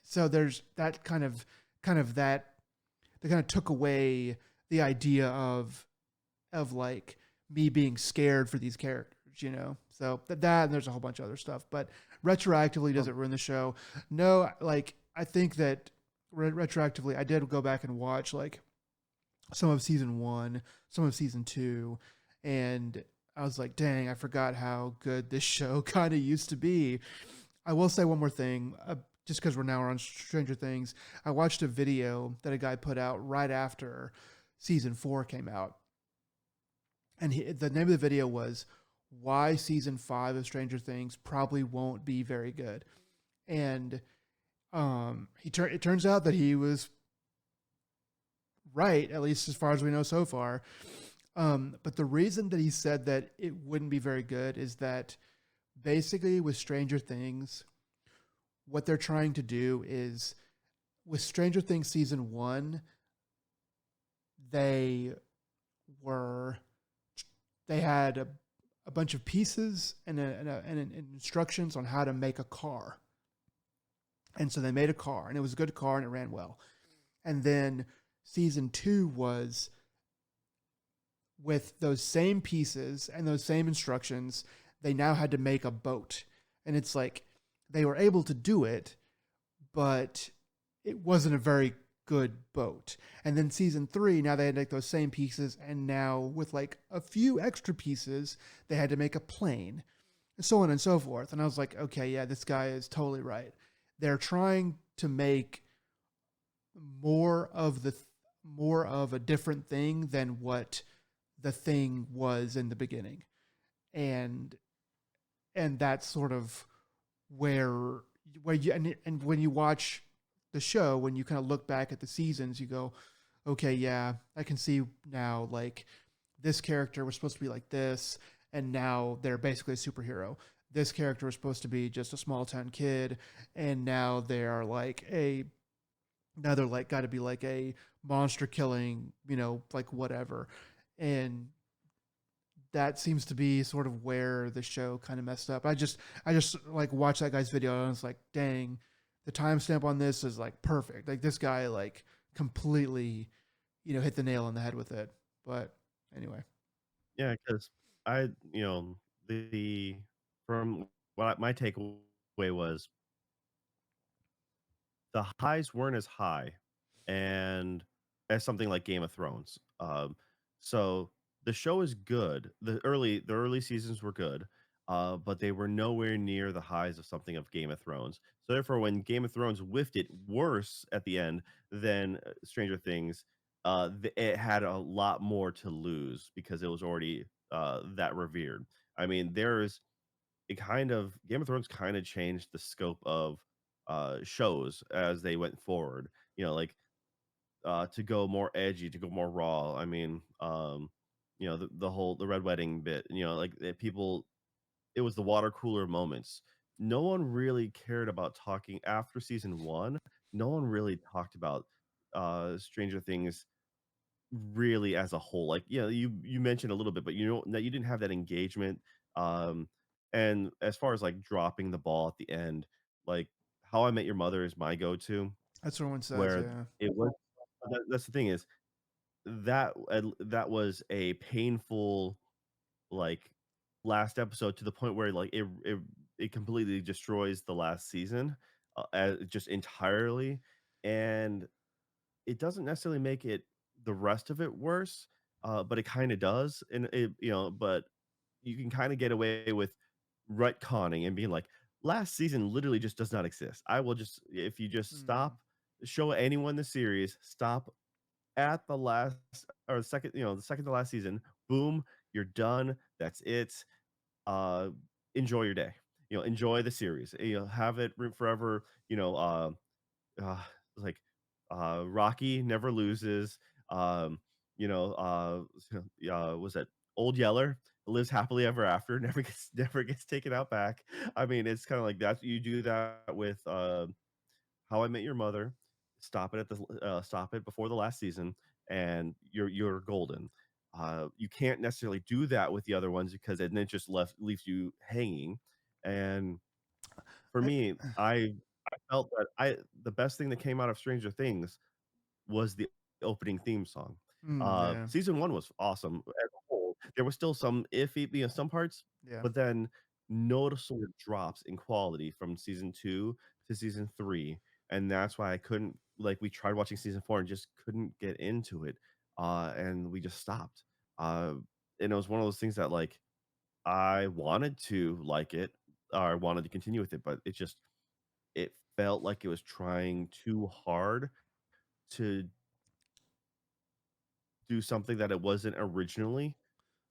S2: So there's that that they kind of took away the idea of like me being scared for these characters, you know? So that and there's a whole bunch of other stuff, but retroactively does
S1: Oh,
S2: it ruin the show? No, like I think that retroactively I did go back and watch like some of season 1, some of season 2, and I was like, "Dang, I forgot how good this show kind of used to be." I will say one more thing, just because we're now on Stranger Things. I watched a video that a guy put out right after season 4 came out, and the name of the video was "Why Season 5 of Stranger Things Probably Won't Be Very Good." And it turns out that he was right, at least as far as we know so far. But the reason that he said that it wouldn't be very good is that basically with Stranger Things, what they're trying to do is with Stranger Things season 1, they were they had a bunch of pieces and instructions on how to make a car. And so they made a car, and it was a good car, and it ran well. And then season 2 was with those same pieces and those same instructions, they now had to make a boat. And it's like they were able to do it, but it wasn't a very good boat. And then season 3, now they had like those same pieces, and now with like a few extra pieces, they had to make a plane, and so on and so forth. And I was like, okay, yeah, this guy is totally right. They're trying to make more of the more of a different thing than what the thing was in the beginning. And that's sort of where you and when you watch the show, when you kind of look back at the seasons, you go, okay, yeah, I can see now, like this character was supposed to be like this, and now they're basically a superhero. This character was supposed to be just a small town kid, and now they are like a now they're like got to be like a monster killing, like whatever. And that seems to be sort of where the show kind of messed up. I just like watched that guy's video and I was like, dang, the timestamp on this is like perfect. Like this guy like completely, hit the nail on the head with it. But anyway,
S1: yeah, because I, the from my takeaway was the highs weren't as high and as something like Game of Thrones. So the show is good. The early seasons were good, but they were nowhere near the highs of something of Game of Thrones. So therefore, when Game of Thrones whiffed it worse at the end than Stranger Things, it had a lot more to lose because it was already that revered. I mean, there's it kind of Game of Thrones kind of changed the scope of shows as they went forward. Like to go more edgy, to go more raw. I mean, the red wedding bit. Like people, it was the water cooler moments. No one really cared about talking after season one. No one really talked about Stranger Things really as a whole. Like, you mentioned a little bit, but that you didn't have that engagement. Um, and as far as like dropping the ball at the end, like How I Met Your Mother is my go-to,
S2: that's what everyone says.
S1: where
S2: Yeah,
S1: it was. That's the thing is that was a painful like last episode to the point where like it completely destroys the last season, just entirely, and it doesn't necessarily make it the rest of it worse, but it kinda does, and but you can kinda get away with retconning and being like, "Last season literally just does not exist." I will just if you just
S2: mm,
S1: stop, show anyone the series, stop at the last or the second to last season, boom, you're done, that's it, uh, enjoy your day. Enjoy the series, have it root forever, uh, like Rocky never loses. Um, was that Old Yeller lives happily ever after, never gets taken out back. I mean, it's kind of like that. You do that with How I Met Your Mother. Stop it before the last season, and you're golden. You can't necessarily do that with the other ones because then it just left leaves you hanging. And for
S2: I,
S1: me, I felt that I the best thing that came out of Stranger Things was the opening theme song.
S2: yeah.
S1: Season 1 was awesome as a whole, there was still some iffy, some parts,
S2: Yeah.
S1: but then noticeable drops in quality from season 2 to season 3, and that's why I couldn't like, we tried watching season 4 and just couldn't get into it, and we just stopped. Uh, and it was one of those things that, like, I wanted to like it, or I wanted to continue with it, but it felt like it was trying too hard to do something that it wasn't originally.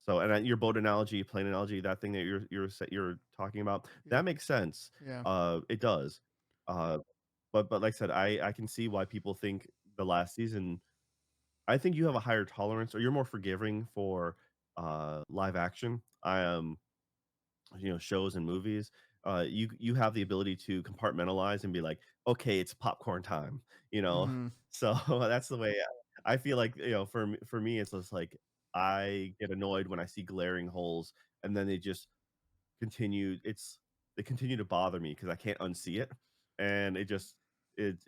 S1: So, and your boat analogy, plane analogy, that thing that you're talking about,
S2: Yeah.
S1: that makes sense.
S2: Yeah.
S1: It does. Uh, but like I said, I can see why people think the last season. I think you have a higher tolerance, or you're more forgiving for live action. Shows and movies, you have the ability to compartmentalize and be like, okay, it's popcorn time, you know.
S2: Mm-hmm.
S1: So that's the way I feel like, for me, it's just like I get annoyed when I see glaring holes, and then they continue to bother me because I can't unsee it, and it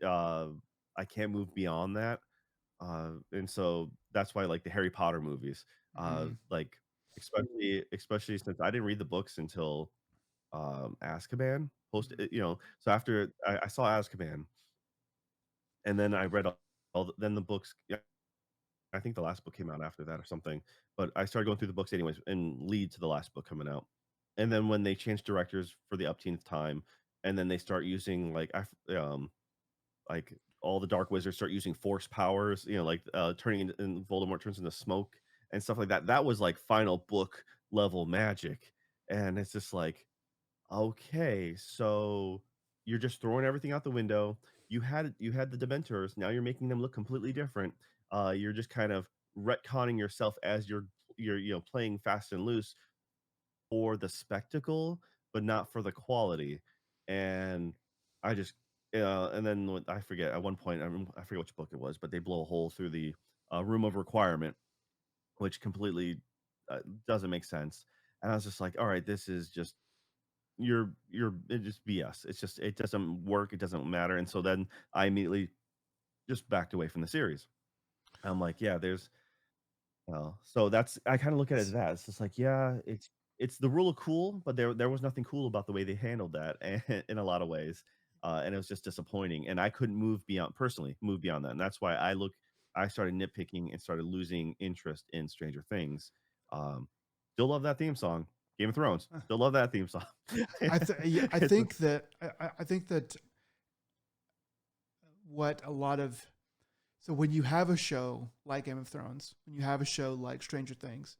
S1: I can't move beyond that. And so that's why, like, the Harry Potter movies,
S2: Mm-hmm.
S1: like, especially since I didn't read the books until Azkaban so after I saw Azkaban, and then I read then the books. Yeah, I think the last book came out after that or something, but I started going through the books anyways and lead to the last book coming out. And then when they changed directors for the upteenth time, and then they start using, like, all the dark wizards start using force powers, like, turning into, and Voldemort turns into smoke and stuff like that. That was like final book level magic, and it's just like, okay, so you're just throwing everything out the window. You had the Dementors, now you're making them look completely different. You're just kind of retconning yourself as you're playing fast and loose for the spectacle, but not for the quality. And I just and then I forget at one point I forget which book it was, but they blow a hole through the room of requirement, which completely doesn't make sense. And I was just like, all right, this is just it's just BS. It's just it doesn't work. It doesn't matter. And so then I immediately just backed away from the series. I'm like, yeah, there's well, so that's I kind of look at it as that. It's just like, yeah, it's the rule of cool, but there was nothing cool about the way they handled that in a lot of ways. And it was just disappointing. And I couldn't move beyond that. And that's why I started nitpicking and started losing interest in Stranger Things. Um, Still love that theme song. Game of Thrones. Still love that theme song.
S2: Yeah,
S1: It's
S2: I think that what a lot of so when you have a show like Game of Thrones, when you have a show like Stranger Things,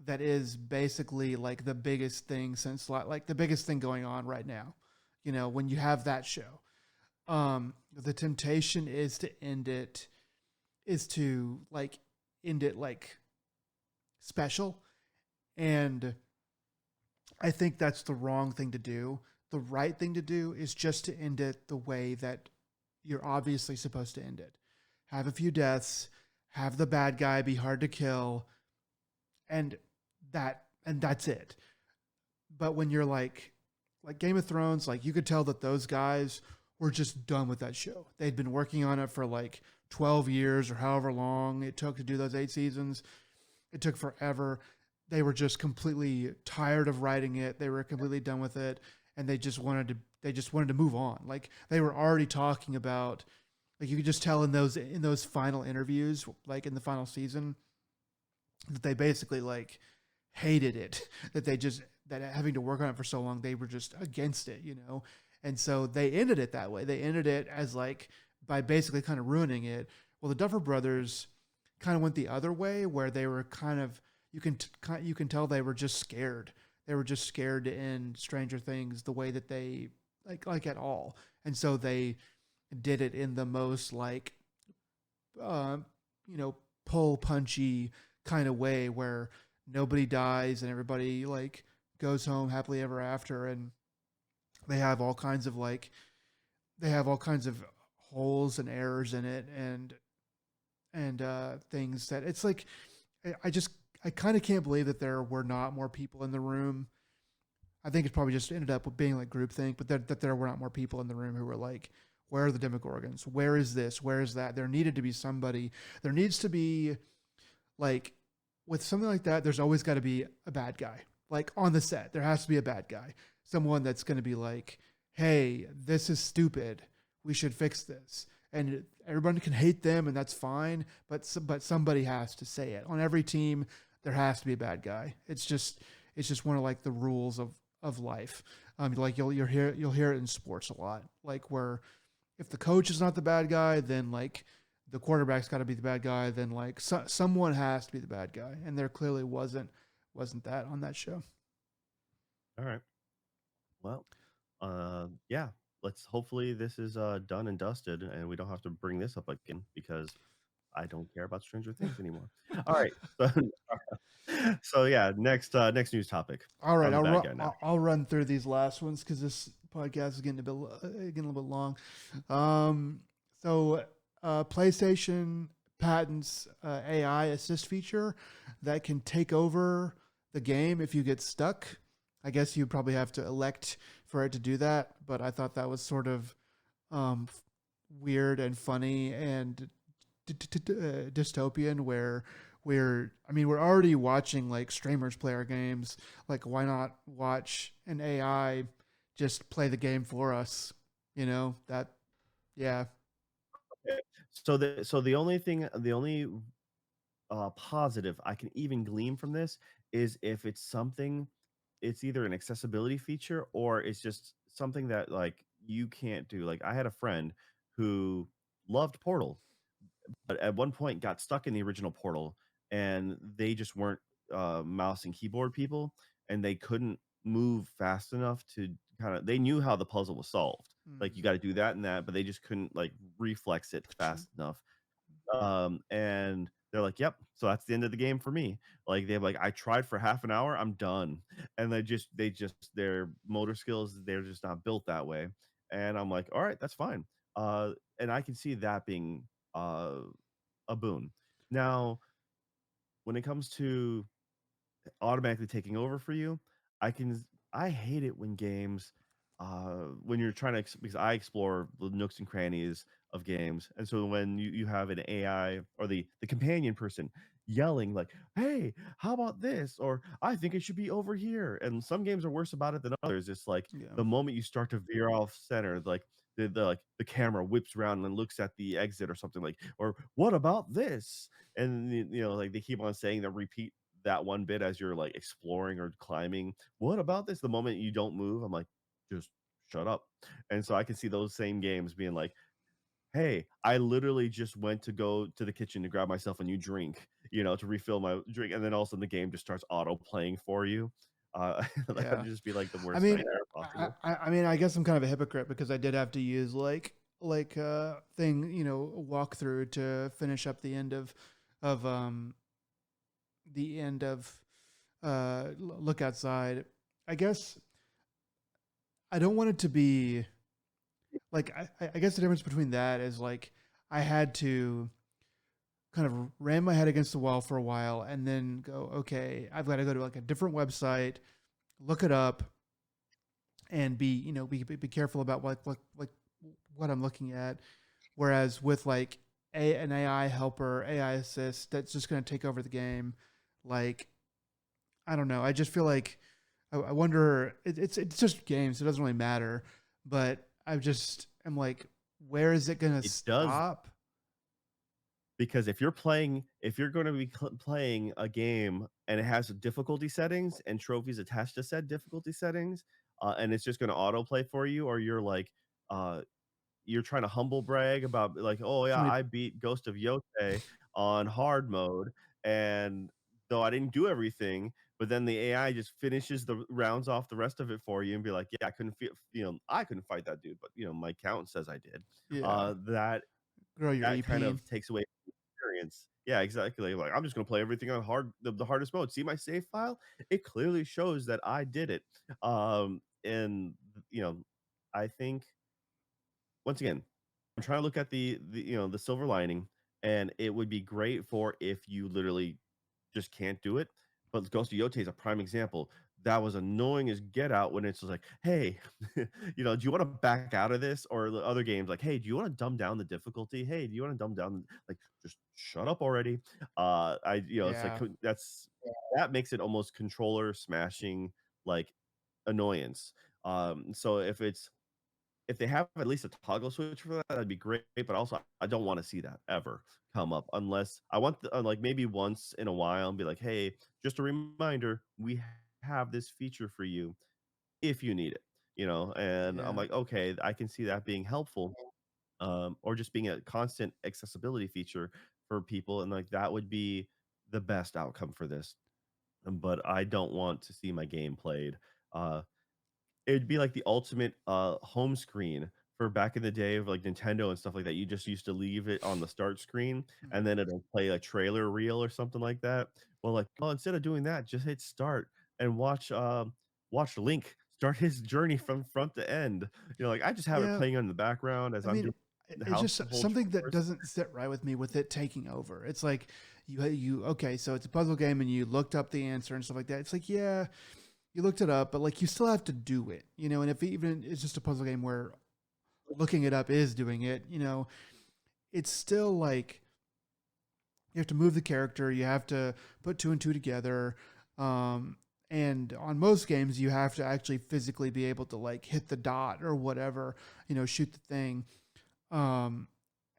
S2: that is basically like the biggest thing since like the biggest thing going on right now. You know, when you have that show, the temptation is to end it like special, and I think that's the wrong thing to do. The right thing to do is just to end it the way that you're obviously supposed to end it. Have a few deaths, have the bad guy be hard to kill, and that's it. But when you're like Game of Thrones, like you could tell that those guys were just done with that show. They'd been working on it for like 12 years or however long it took to do those 8 seasons. It took forever. They were just completely tired of writing it. They were completely done with it, and they just wanted to move on. Like they were already talking about, like you could just tell in those final interviews, like in the final season, that they basically like hated it. That having to work on it for so long, they were just against it, you know. And so they ended it that way. They ended it as like by basically kind of ruining it. Well, the Duffer Brothers kind of went the other way, where they were kind of you can tell they were just scared. They were just scared to end Stranger Things the way that they like at all, and so they did it in the most like uh, you know pull punchy kind of way where nobody dies and everybody like goes home happily ever after, and they have all kinds of like they have all kinds of holes and errors in it, and things that it's like I just I kind of can't believe that there were not more people in the room. I think it probably just ended up with being like groupthink, but that there were not more people in the room who were like, where are the Demogorgons? Where is this? Where is that? There needed to be somebody. There needs to be like with something like that, there's always got to be a bad guy. Like on the set, there has to be a bad guy. Someone that's going to be like, "Hey, this is stupid. We should fix this." And everybody can hate them, and that's fine. But somebody has to say it. On every team, there has to be a bad guy. It's just one of like the rules of life. Like you'll hear it in sports a lot. Like where if the coach is not the bad guy, then like the quarterback's got to be the bad guy. Then like someone has to be the bad guy, and there clearly wasn't that on that show.
S1: All right. Well, yeah. Let's hopefully this is done and dusted, and we don't have to bring this up again because I don't care about Stranger Things anymore. All right. So, so yeah, next news topic.
S2: All right,
S1: I'm the
S2: I'll
S1: bad
S2: run.
S1: guy now.
S2: I'll run through these last ones because this podcast is getting a little bit long. Um, PlayStation patents AI assist feature that can take over the game if you get stuck. I guess you probably have to elect for it to do that, but I thought that was sort of um, weird and funny and dystopian where I mean we're already watching like streamers play our games. Like why not watch an AI just play the game for us? You know that yeah.
S1: The only positive I can even glean from this is if it's something, it's either an accessibility feature or it's just something that like you can't do. Like I had a friend who loved Portal, but at one point got stuck in the original Portal, and they just weren't mouse and keyboard people, and they couldn't move fast enough to kind of. They knew how the puzzle was solved. Like you
S2: Mm,
S1: got to do that and that, but they just couldn't like reflex it fast enough. And they're like, "Yep, so that's the end of the game for me." Like they're like, "I tried for half an hour, I'm done." And they just their motor skills, they're just not built that way. And I'm like, "All right, that's fine." And I can see that being uh a boon. Now, when it comes to automatically taking over for you, I hate it when games when you're trying to because I explore the nooks and crannies of games. And so when you have an AI or the companion person yelling like, "Hey, how about this?" or "I think it should be over here." And some games are worse about it than others. It's like
S2: yeah,
S1: the moment you start to veer off center, like the camera whips around and looks at the exit or something like, or "What about this?" And like they keep on saying that, repeat that one bit as you're like exploring or climbing. "What about this?" The moment you don't move, I'm like, just shut up. And so I can see those same games being like, "Hey, I literally just went to go to the kitchen to grab myself a new drink, to refill my drink." And then all of a sudden the game just starts auto playing for you. That would
S2: yeah.
S1: just be like the
S2: I
S1: worst
S2: mean,
S1: nightmare possible.
S2: I mean, I guess I'm kind of a hypocrite because I did have to use like thing walkthrough to finish up of the end of look outside. I guess I don't want it to be like I guess the difference between that is like I had to kind of ram my head against the wall for a while and then go, okay, I've got to go to like a different website, look it up, and be careful about what I'm looking at. Whereas with like an AI helper, AI assist that's just going to take over the game, like I don't know. I just feel like I wonder. It's just games. It doesn't really matter. But I'm like, where is it gonna
S1: It does,
S2: stop?
S1: because if you're going to be playing a game and it has difficulty settings and trophies attached to said difficulty settings, and it's just going to autoplay for you, or uh you're trying to humble brag about like, "Oh
S2: Too
S1: yeah,
S2: many.
S1: I beat Ghost of Yotei on hard mode, and though I didn't do everything," but then the AI just finishes the rounds off the rest of it for you and be like, "Yeah, I couldn't feel, I couldn't fight that dude, but my count says I did."
S2: Yeah,
S1: That
S2: grow your
S1: kind
S2: AP.
S1: of takes away the experience. Yeah, exactly. Like, I'm just gonna play everything on the hardest mode. See my save file? It clearly shows that I did it. And I think, once again, I'm trying to look at the silver lining, and it would be great for if you literally just can't do it. But Ghost of Yote is a prime example. that was annoying as get out when it's just like, "Hey, you know, do you wanna back out of this?" Or the other games like, "Hey, do you wanna dumb down the difficulty? Hey, do you wanna dumb down" like, "Just shut up already." It's like
S2: Yeah.
S1: that's that makes it almost controller smashing, like, annoyance. So if they have at least a toggle switch for that, that'd be great, but also I don't wanna see that ever come up unless I want like, maybe once in a while and be like, "Hey, just a reminder, we have this feature for you if you need it," you know? And I'm
S2: Yeah.
S1: like, "Okay, I can see that being helpful," or just being a constant accessibility feature for people, and, like, that would be the best outcome for this, but I don't want to see my game played, uh it'd be like the ultimate, home screen for back in the day of, like, Nintendo and stuff like that. You just used to leave it on the start screen,
S2: Hmm.
S1: and then it'll play a trailer reel or something like that. Well, like, well, instead of doing that, just hit start and watch Link start his journey from front to end. You know, like, I just have it
S2: Yeah.
S1: playing on the background as
S2: I
S1: I'm
S2: mean,
S1: doing the
S2: it's just
S1: household
S2: something that
S1: chores.
S2: doesn't sit right with me with it taking over. It's like you okay, so it's a puzzle game and you looked up the answer and stuff like that. It's like, yeah, you looked it up, but like you still have to do it, you know. And if even it's just a puzzle game where looking it up is doing it, you know, it's still like you have to move the character, you have to put two and two together. Um, and on most games, you have to actually physically be able to like hit the dot or whatever, you know, shoot the thing. Um,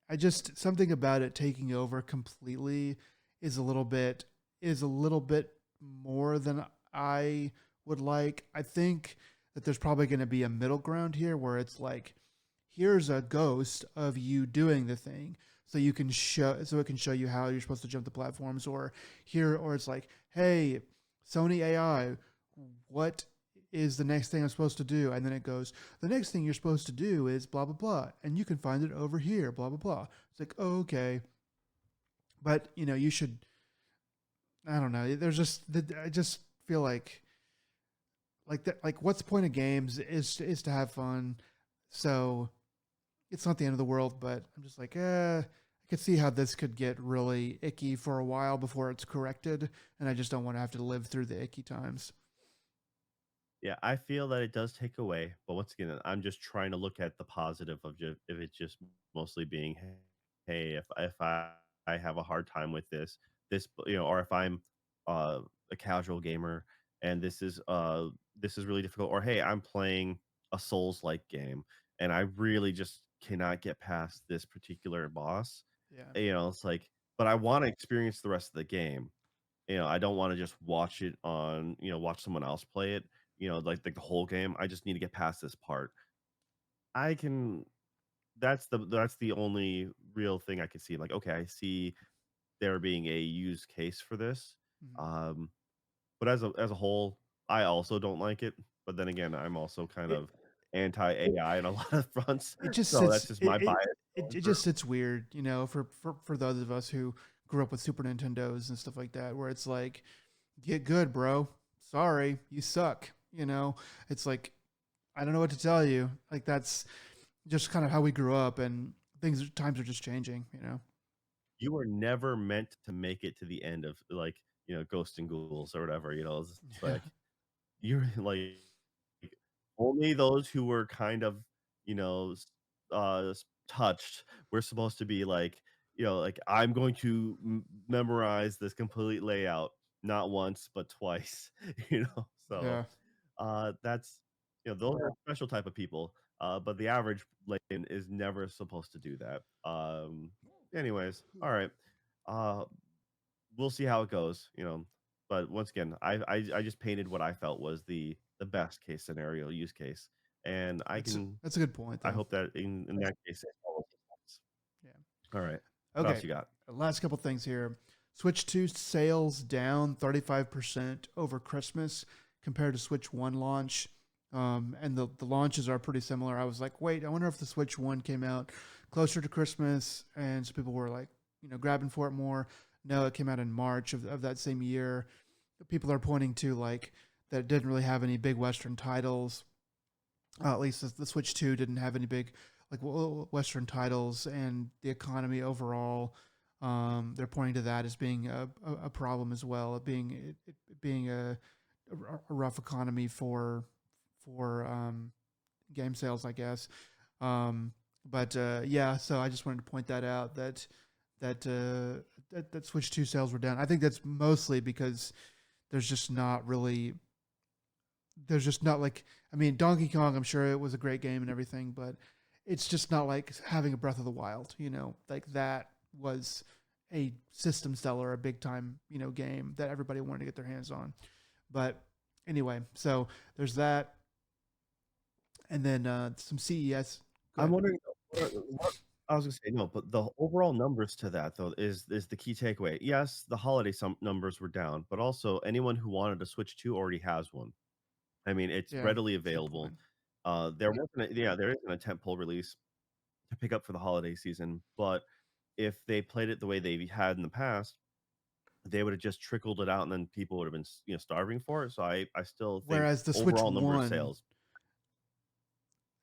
S2: I just something about it taking over completely is a little bit is a little bit more than I would like. I think that there's probably going to be a middle ground here where it's like here's a ghost of you doing the thing so you can show so it can show you how you're supposed to jump the platforms or it's like hey Sony AI what is the next thing I'm supposed to do and then it goes the next thing you're supposed to do is blah blah blah and you can find it over here blah blah blah it's like oh, okay but you know you should I don't know there's just I just feel like that like what's the point of games is to have fun so it's not the end of the world, but I'm just like, I could see how this could get really icky for a while before it's corrected, and I just don't want to have to live through the icky times.
S1: Yeah, I feel that it does take away, but once again, I'm just trying to look at the positive of just if it's just mostly being, hey, if I have a hard time with or if I'm a casual gamer and this is really difficult, or hey, I'm playing a Souls-like game and I really just cannot get past this particular boss.
S2: Yeah.
S1: It's like, but I want to experience the rest of the game. I don't wanna just watch someone else play it, like the whole game. I just need to get past this part. I can that's the only real thing I can see. Like, okay, I see there being a use case for this.
S2: Mhm.
S1: Um, but as a whole, I also don't like it. But then again, I'm also kind
S2: It
S1: of anti-AI on a lot of fronts.
S2: it just
S1: So that's
S2: sits
S1: just my bias
S2: it
S1: going
S2: just
S1: through.
S2: sits weird, you know, for those of us who grew up with Super Nintendos and stuff like that, where it's like, get good, bro. Sorry, you suck. You know, it's like I don't know what to tell you. Like that's just kind of how we grew up, and things times are just changing. You know.
S1: You were never meant to make it to the end of like, Ghosts and Ghouls or whatever, it's
S2: Yeah.
S1: like you're like only those who were kind of, touched were supposed to be like, like, "I'm going to memorize this complete layout, not once, but twice," So,
S2: Yeah.
S1: that's those are special type of people, but the average layman is never supposed to do that. Anyways, alright, uh we'll see how it goes, but once again, I just painted what I felt was the best case scenario use case, and
S2: That's a good point
S1: I
S2: though.
S1: hope that in that case it follows the steps.
S2: Yeah.
S1: Alright, what else
S2: Okay.
S1: you got?
S2: Last couple things here. Switch 2 sales down 35% over Christmas compared to Switch 1 launch. And the launches are pretty similar. I was like, wait, I wonder if the Switch 1 came out closer to Christmas and so people were like, you know, grabbing for it more. No, it came out in March of that same year. People are pointing to like that it didn't really have any big Western titles. At least the Switch 2 didn't have any big like Western titles, and the economy overall. They're pointing to that as being a problem as well, being it being a rough economy for game sales, I guess. Um, but yeah, so I just wanted to point that out that Switch 2 sales were down. I think that's mostly because there's just not really there's just not like I mean Donkey Kong. I'm sure it was a great game and everything, but it's just not like having a Breath of the Wild. Like that was a system seller, a big time game that everybody wanted to get their hands on. But anyway, so there's that, and then some CES. Go
S1: I'm
S2: ahead.
S1: wondering what I was gonna say, no, but the overall numbers to that though is the key takeaway. Yes, the holiday some numbers were down, but also anyone who wanted to Switch 2 already has one. I mean, it's
S2: Yeah,
S1: readily
S2: that's a good
S1: available.
S2: point.
S1: There isn't a tentpole release to pick up for the holiday season, but if they played it the way they had in the past, they would have just trickled it out and then people would have been, starving for it. So I still think
S2: Whereas the Switch
S1: overall number of
S2: One,
S1: sales.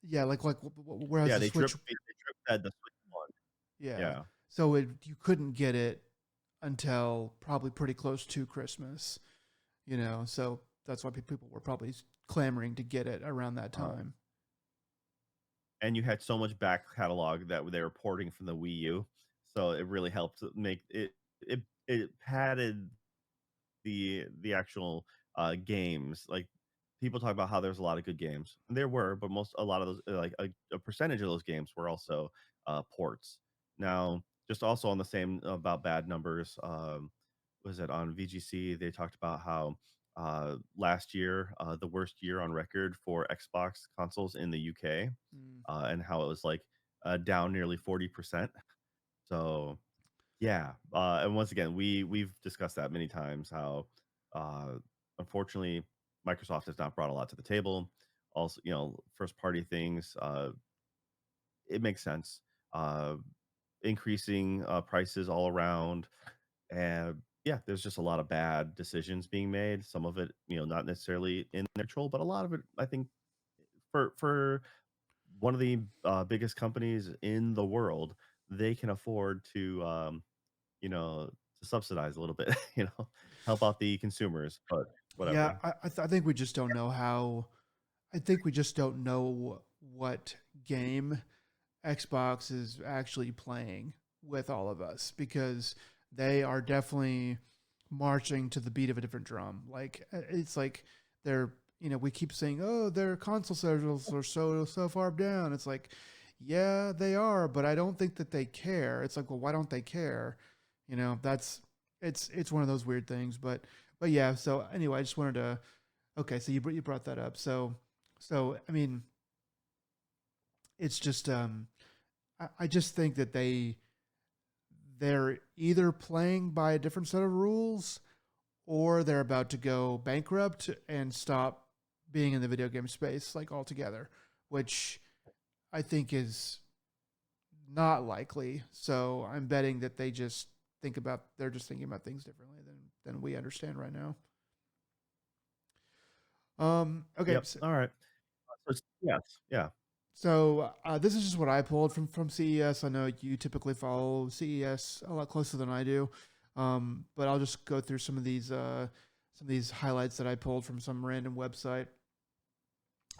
S2: yeah, whereas
S1: Yeah,
S2: the Switch,
S1: they drip fed the Switch 1.
S2: yeah,
S1: Yeah.
S2: so you couldn't get it until probably pretty close to Christmas. So that's why people were probably clamoring to get it around that
S1: Uh,
S2: time.
S1: and you had so much back catalog that they were porting from the Wii U, so it really helped make it it padded the actual games. Like people talk about how there's a lot of good games, and there were, but a lot of those like a percentage of those games were also ports. Now, just also on the same about bad numbers, was it on VGC? They talked about how last year, the worst year on record for Xbox consoles in the UK,
S2: Mm.
S1: and how it was like down nearly 40%. So yeah, and once again, we've discussed that many times. How uh, unfortunately Microsoft has not brought a lot to the table. Also, first party things. It makes sense. Uh, Increasing prices all around, and yeah, there's just a lot of bad decisions being made. Some of it, not necessarily in their control, but a lot of it, I think, for one of the biggest companies in the world, they can afford to to subsidize a little bit, help out the consumers, but
S2: Yeah,
S1: whatever.
S2: I think we just don't know how. I think we just don't know what game Xbox is actually playing with all of us because they are definitely marching to the beat of a different drum. Like it's like they're we keep saying their console sales are so far down. It's like yeah they are, but I don't think that they care. It's like well why don't they care? That's it's one of those weird things. But yeah. So anyway, I just wanted to okay. So you brought that up. So I mean it's just I just think that they're either playing by a different set of rules or they're about to go bankrupt and stop being in the video game space like altogether, which I think is not likely. So I'm betting that they're just thinking about things differently than we understand right now. Okay,
S1: Yep. All right. Yes. Yeah.
S2: so this is just what I pulled from CES. I know you typically follow CES a lot closer than I do, but I'll just go through some of these highlights that I pulled from some random website.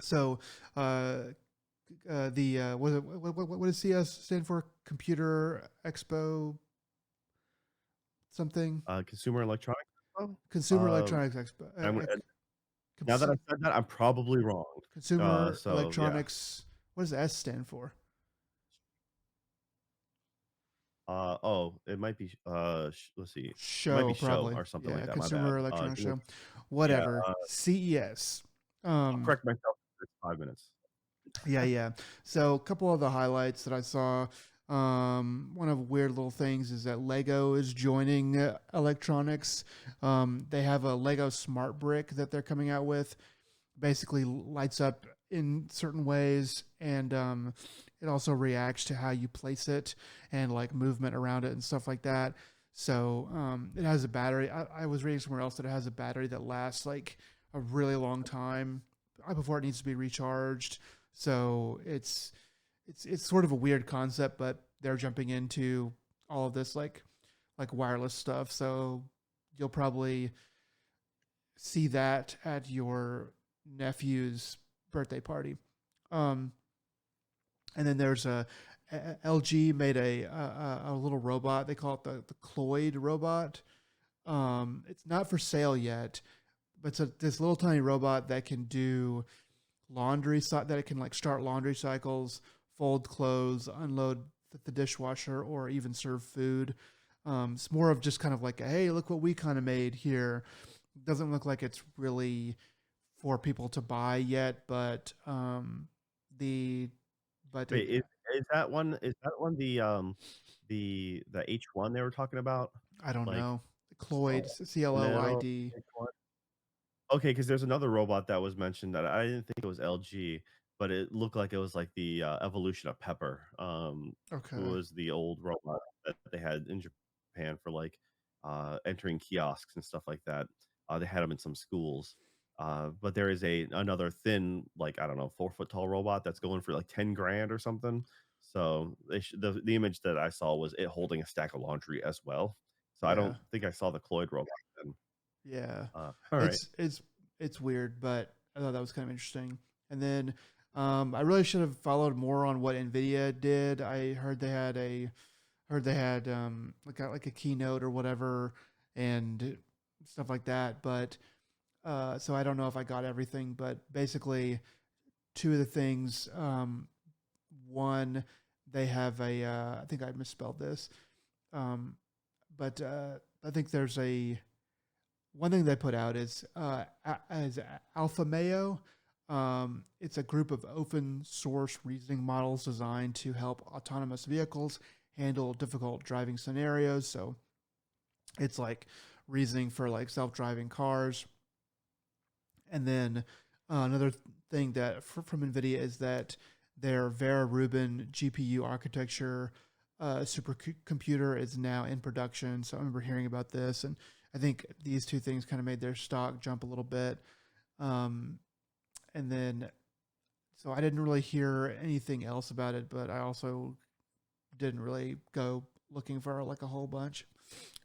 S2: So uh, what does CES stand for? Computer Expo something?
S1: Consumer electronics. Oh,
S2: Consumer Electronics Expo.
S1: and now that I said that, I'm probably wrong.
S2: Consumer
S1: So yeah.
S2: Electronics. What does S stand for?
S1: It might be. Let's see. It might be
S2: Show
S1: show
S2: probably.
S1: or something like
S2: Yeah,
S1: that. My bad.
S2: Consumer Electronics Show.
S1: Yeah.
S2: Whatever. CES.
S1: I'll
S2: Um
S1: correct myself. It's 5 minutes.
S2: yeah. So a couple of the highlights that I saw one of the weird little things is that Lego is joining electronics. They have a Lego smart brick that they're coming out with. Basically lights up in certain ways and it also reacts to how you place it and like movement around it and stuff like that. So it has a battery. I was reading somewhere else that it has a battery that lasts like a really long time before it needs to be recharged. So it's sort of a weird concept, but they're jumping into all of this like wireless stuff. So you'll probably see that at your nephew's birthday party. Um, and then there's LG made a little robot. They call it the Cloyd robot. It's not for sale yet, but it's this little tiny robot that can do that it can like start laundry cycles, fold clothes, unload the dishwasher, or even serve food. It's more of just kind of like, hey, look what we kind of made here. Doesn't look like it's really for people to buy yet, but the but
S1: Wait,
S2: it
S1: is that one the H1 they were talking about?
S2: I don't
S1: Like
S2: know. Cloyd,
S1: metal
S2: CLOID.
S1: H1? Okay, because there's another robot that was mentioned that I didn't think it was LG, but it looked like it was like the evolution of Pepper, who
S2: Okay.
S1: was the old robot that they had in Japan for like entering kiosks and stuff like that. They had them in some schools. But there is another thin, like I don't know, 4 foot tall robot that's going for like 10 grand or something. So the image that I saw was it holding a stack of laundry as well. So I
S2: Yeah.
S1: don't think I saw the Cloyd robot then.
S2: Yeah.
S1: All right.
S2: It's weird, but I thought that was kind of interesting. And then I really should have followed more on what Nvidia did. I heard they had like a keynote or whatever and stuff like that, but so I don't know if I got everything, but basically two of the things one they have I think I misspelled this. Um but I think there's a one thing they put out is as Alpha Mayo. It's a group of open source reasoning models designed to help autonomous vehicles handle difficult driving scenarios. So it's like reasoning for like self driving cars. And then another thing that from NVIDIA is that their Vera Rubin GPU architecture supercomputer is now in production. So I remember hearing about this, and I think these two things kind of made their stock jump a little bit. Um, and then, so I didn't really hear anything else about it, but I also didn't really go looking for like a whole bunch.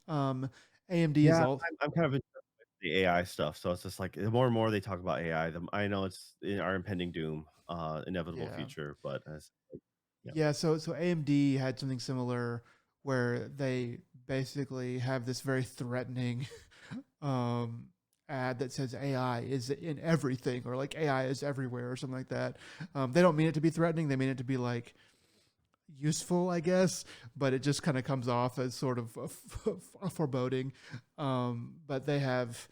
S2: Um, AMD is
S1: Yeah,
S2: all,
S1: I'm kind of interested with the AI stuff, so it's just like the more and more they talk about AI, I know it's in our impending doom, inevitable
S2: yeah.
S1: future, but as like, yeah.
S2: Yeah, so AMD had something similar where they basically have this very threatening um, ad that says AI is in everything or like AI is everywhere or something like that. They don't mean it to be threatening; they mean it to be like useful, I guess. But it just kind of comes off as sort of a foreboding. But they have.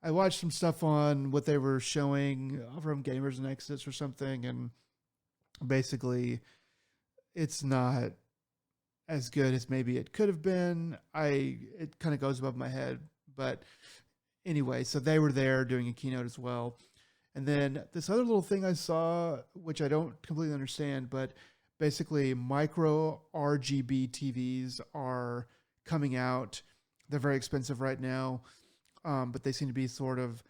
S2: I watched some stuff on what they were showing from Gamers Nexus or something, and basically it's not as good as maybe it could have been. It kind of goes above my head, but anyway, so they were there doing a keynote as well. And then this other little thing I saw, which I don't completely understand, but basically micro RGB TVs are coming out. They're very expensive right now, but they seem to be sort of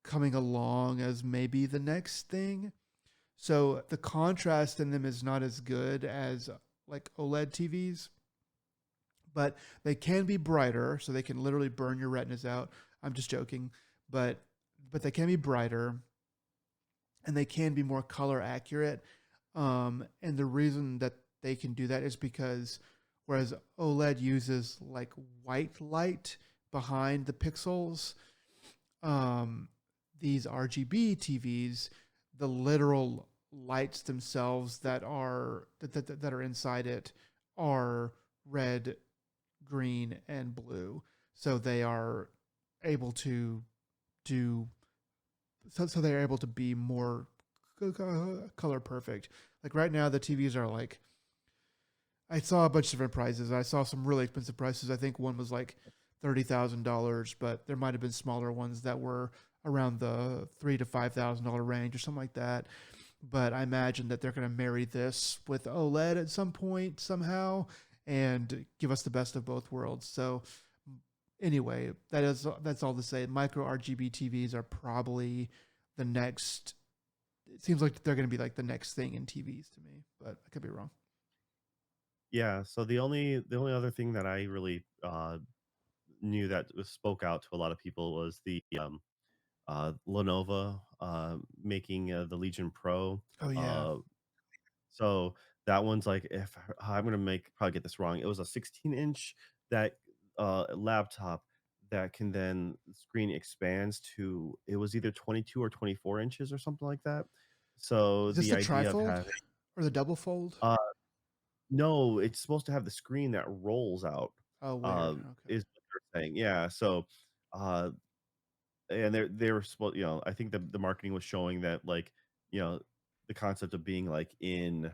S2: coming along as maybe the next thing. So the contrast in them is not as good as like OLED TVs, but they can be brighter, so they can literally burn your retinas out. I'm just joking, but they can be brighter and they can be more color accurate. And the reason that they can do that is because whereas OLED uses like white light behind the pixels, um, these RGB TVs, the literal lights themselves that are inside it are red, green, and blue. So they are able to do so they're able to be more color perfect. Like right now, the TVs are like I saw a bunch of different prices. I saw some really expensive prices. I think one was like $30,000, but there might have been smaller ones that were around the $3,000 to $5,000 range or something like that. But I imagine that they're going to marry this with OLED at some point somehow and give us the best of both worlds. So anyway, that's all to say. Micro RGB TVs are probably the next. It seems like they're going to be like the next thing in TVs to me, but I could be wrong.
S1: Yeah, so the only other thing that I really knew that spoke out to a lot of people was Lenovo making the Legion Pro.
S2: Oh yeah.
S1: Uh, so that one's like, if I'm gonna make probably get this wrong, it was a 16-inch that laptop that can then screen expands to, it was either 22 or 24 inches or something like that. So
S2: Is this
S1: the
S2: the
S1: idea of
S2: trifold
S1: having
S2: or the double fold?
S1: uh no, it's supposed to have the screen that rolls out,
S2: Oh, weird. Okay.
S1: is what they're saying. Yeah, so uh and they were supposed, I think the marketing was showing that, like, you know, the concept of being like in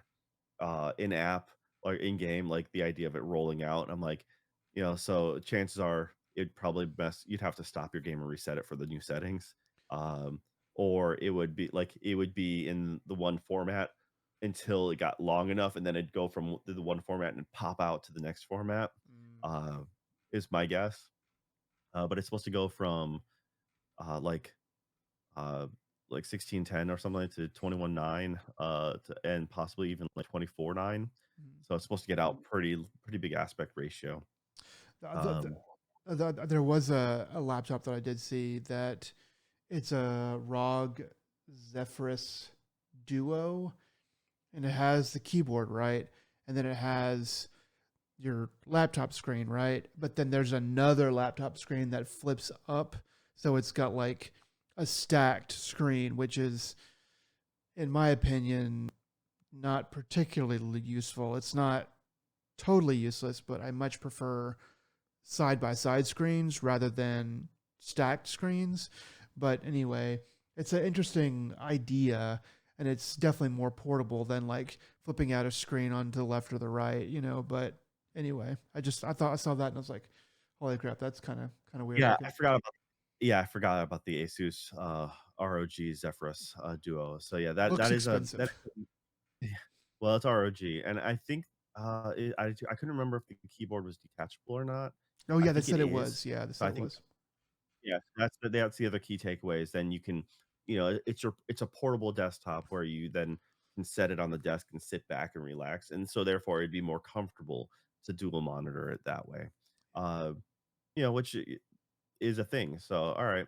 S1: app or in game, like the idea of it rolling out. I'm like, so chances are it'd probably best you'd have to stop your game and reset it for the new settings. Um, or it would be in the one format until it got long enough, and then it'd go from the one format and pop out to the next format.
S2: Mm,
S1: Uh, is my guess. But it's supposed to go from uh, like uh, 16:10 or something to 21:9, and possibly even like 24:9.
S2: mm.
S1: So it's supposed to get out pretty big aspect ratio.
S2: The,
S1: Um,
S2: there was a laptop that I did see that it's a ROG Zephyrus Duo, and it has the keyboard, right, and then it has your laptop screen, right, but then there's another laptop screen that flips up, so it's got like a stacked screen, which is, in my opinion, not particularly useful. It's not totally useless, but I much prefer side by side screens rather than stacked screens. But anyway, it's an interesting idea, and it's definitely more portable than like flipping out a screen onto the left or the right, you know. But anyway, I thought I saw that and I was like, holy crap, that's kind of weird
S1: yeah,
S2: looking.
S1: I forgot about the Asus ROG Zephyrus Duo. So yeah,
S2: Looks
S1: that is a
S2: expensive.
S1: yeah, well, it's ROG, and I think I couldn't remember if the keyboard was detachable or not.
S2: Oh
S1: I
S2: yeah, they
S1: think it
S2: said it
S1: is.
S2: was. Yeah, they
S1: So
S2: said
S1: I
S2: it
S1: think,
S2: was.
S1: yeah, that's the other key takeaways. Then you can, it's a portable desktop where you then can set it on the desk and sit back and relax, and so therefore it'd be more comfortable to dual monitor it that way. Uh, which is a thing. So all right,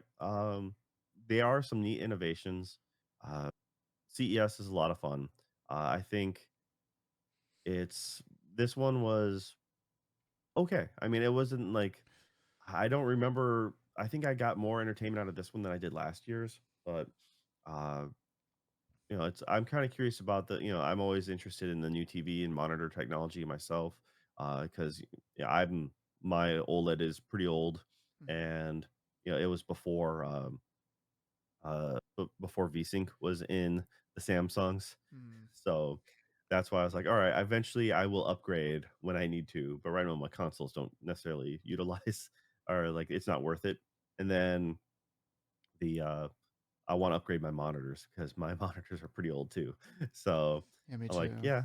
S1: there are some neat innovations. Uh, CES is a lot of fun. I think it's this one was okay. I mean, it wasn't like, I don't remember. I think I got more entertainment out of this one than I did last year's, but uh, it's I'm kind of curious about I'm always interested in the new TV and monitor technology myself, because yeah, my OLED is pretty old,
S2: Mhm.
S1: and it was before before VSync was in the Samsungs,
S2: Mm.
S1: so that's why I was like, all right, eventually I will upgrade when I need to, but right now my consoles don't necessarily utilize or like it's not worth it. And then the I want to upgrade my monitors because my monitors are pretty old too. So
S2: Yeah, me
S1: I'm like,
S2: too.
S1: yeah,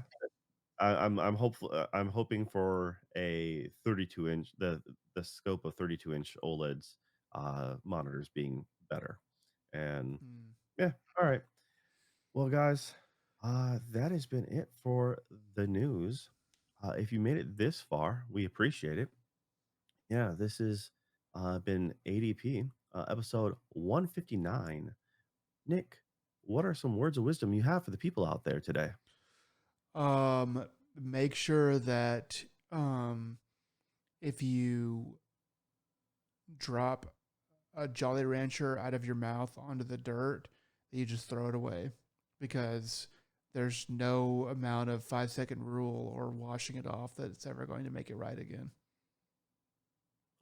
S1: I'm hopeful. I'm hoping for a 32-inch, the scope of 32-inch OLEDs monitors being better. And
S2: Mm.
S1: yeah, all right. Well, guys, that has been it for the news. If you made it this far, we appreciate it. Yeah, this has been ADP, episode 159. Nick, what are some words of wisdom you have for the people out there today?
S2: Um, Make sure that if you drop a Jolly Rancher out of your mouth onto the dirt, that you just throw it away, because there's no amount of 5 second rule or washing it off that's ever going to make it right again.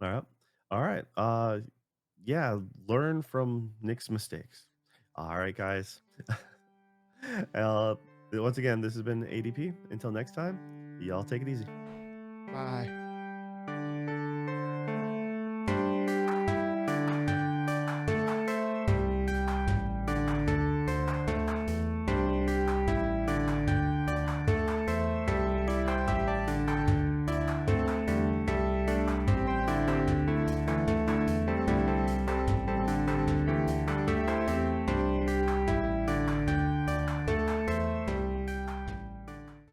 S1: All right. All right. Yeah, learn from Nick's mistakes. All right, guys. uh, once again, this has been ADP. Until next time, y'all take it easy.
S2: Bye.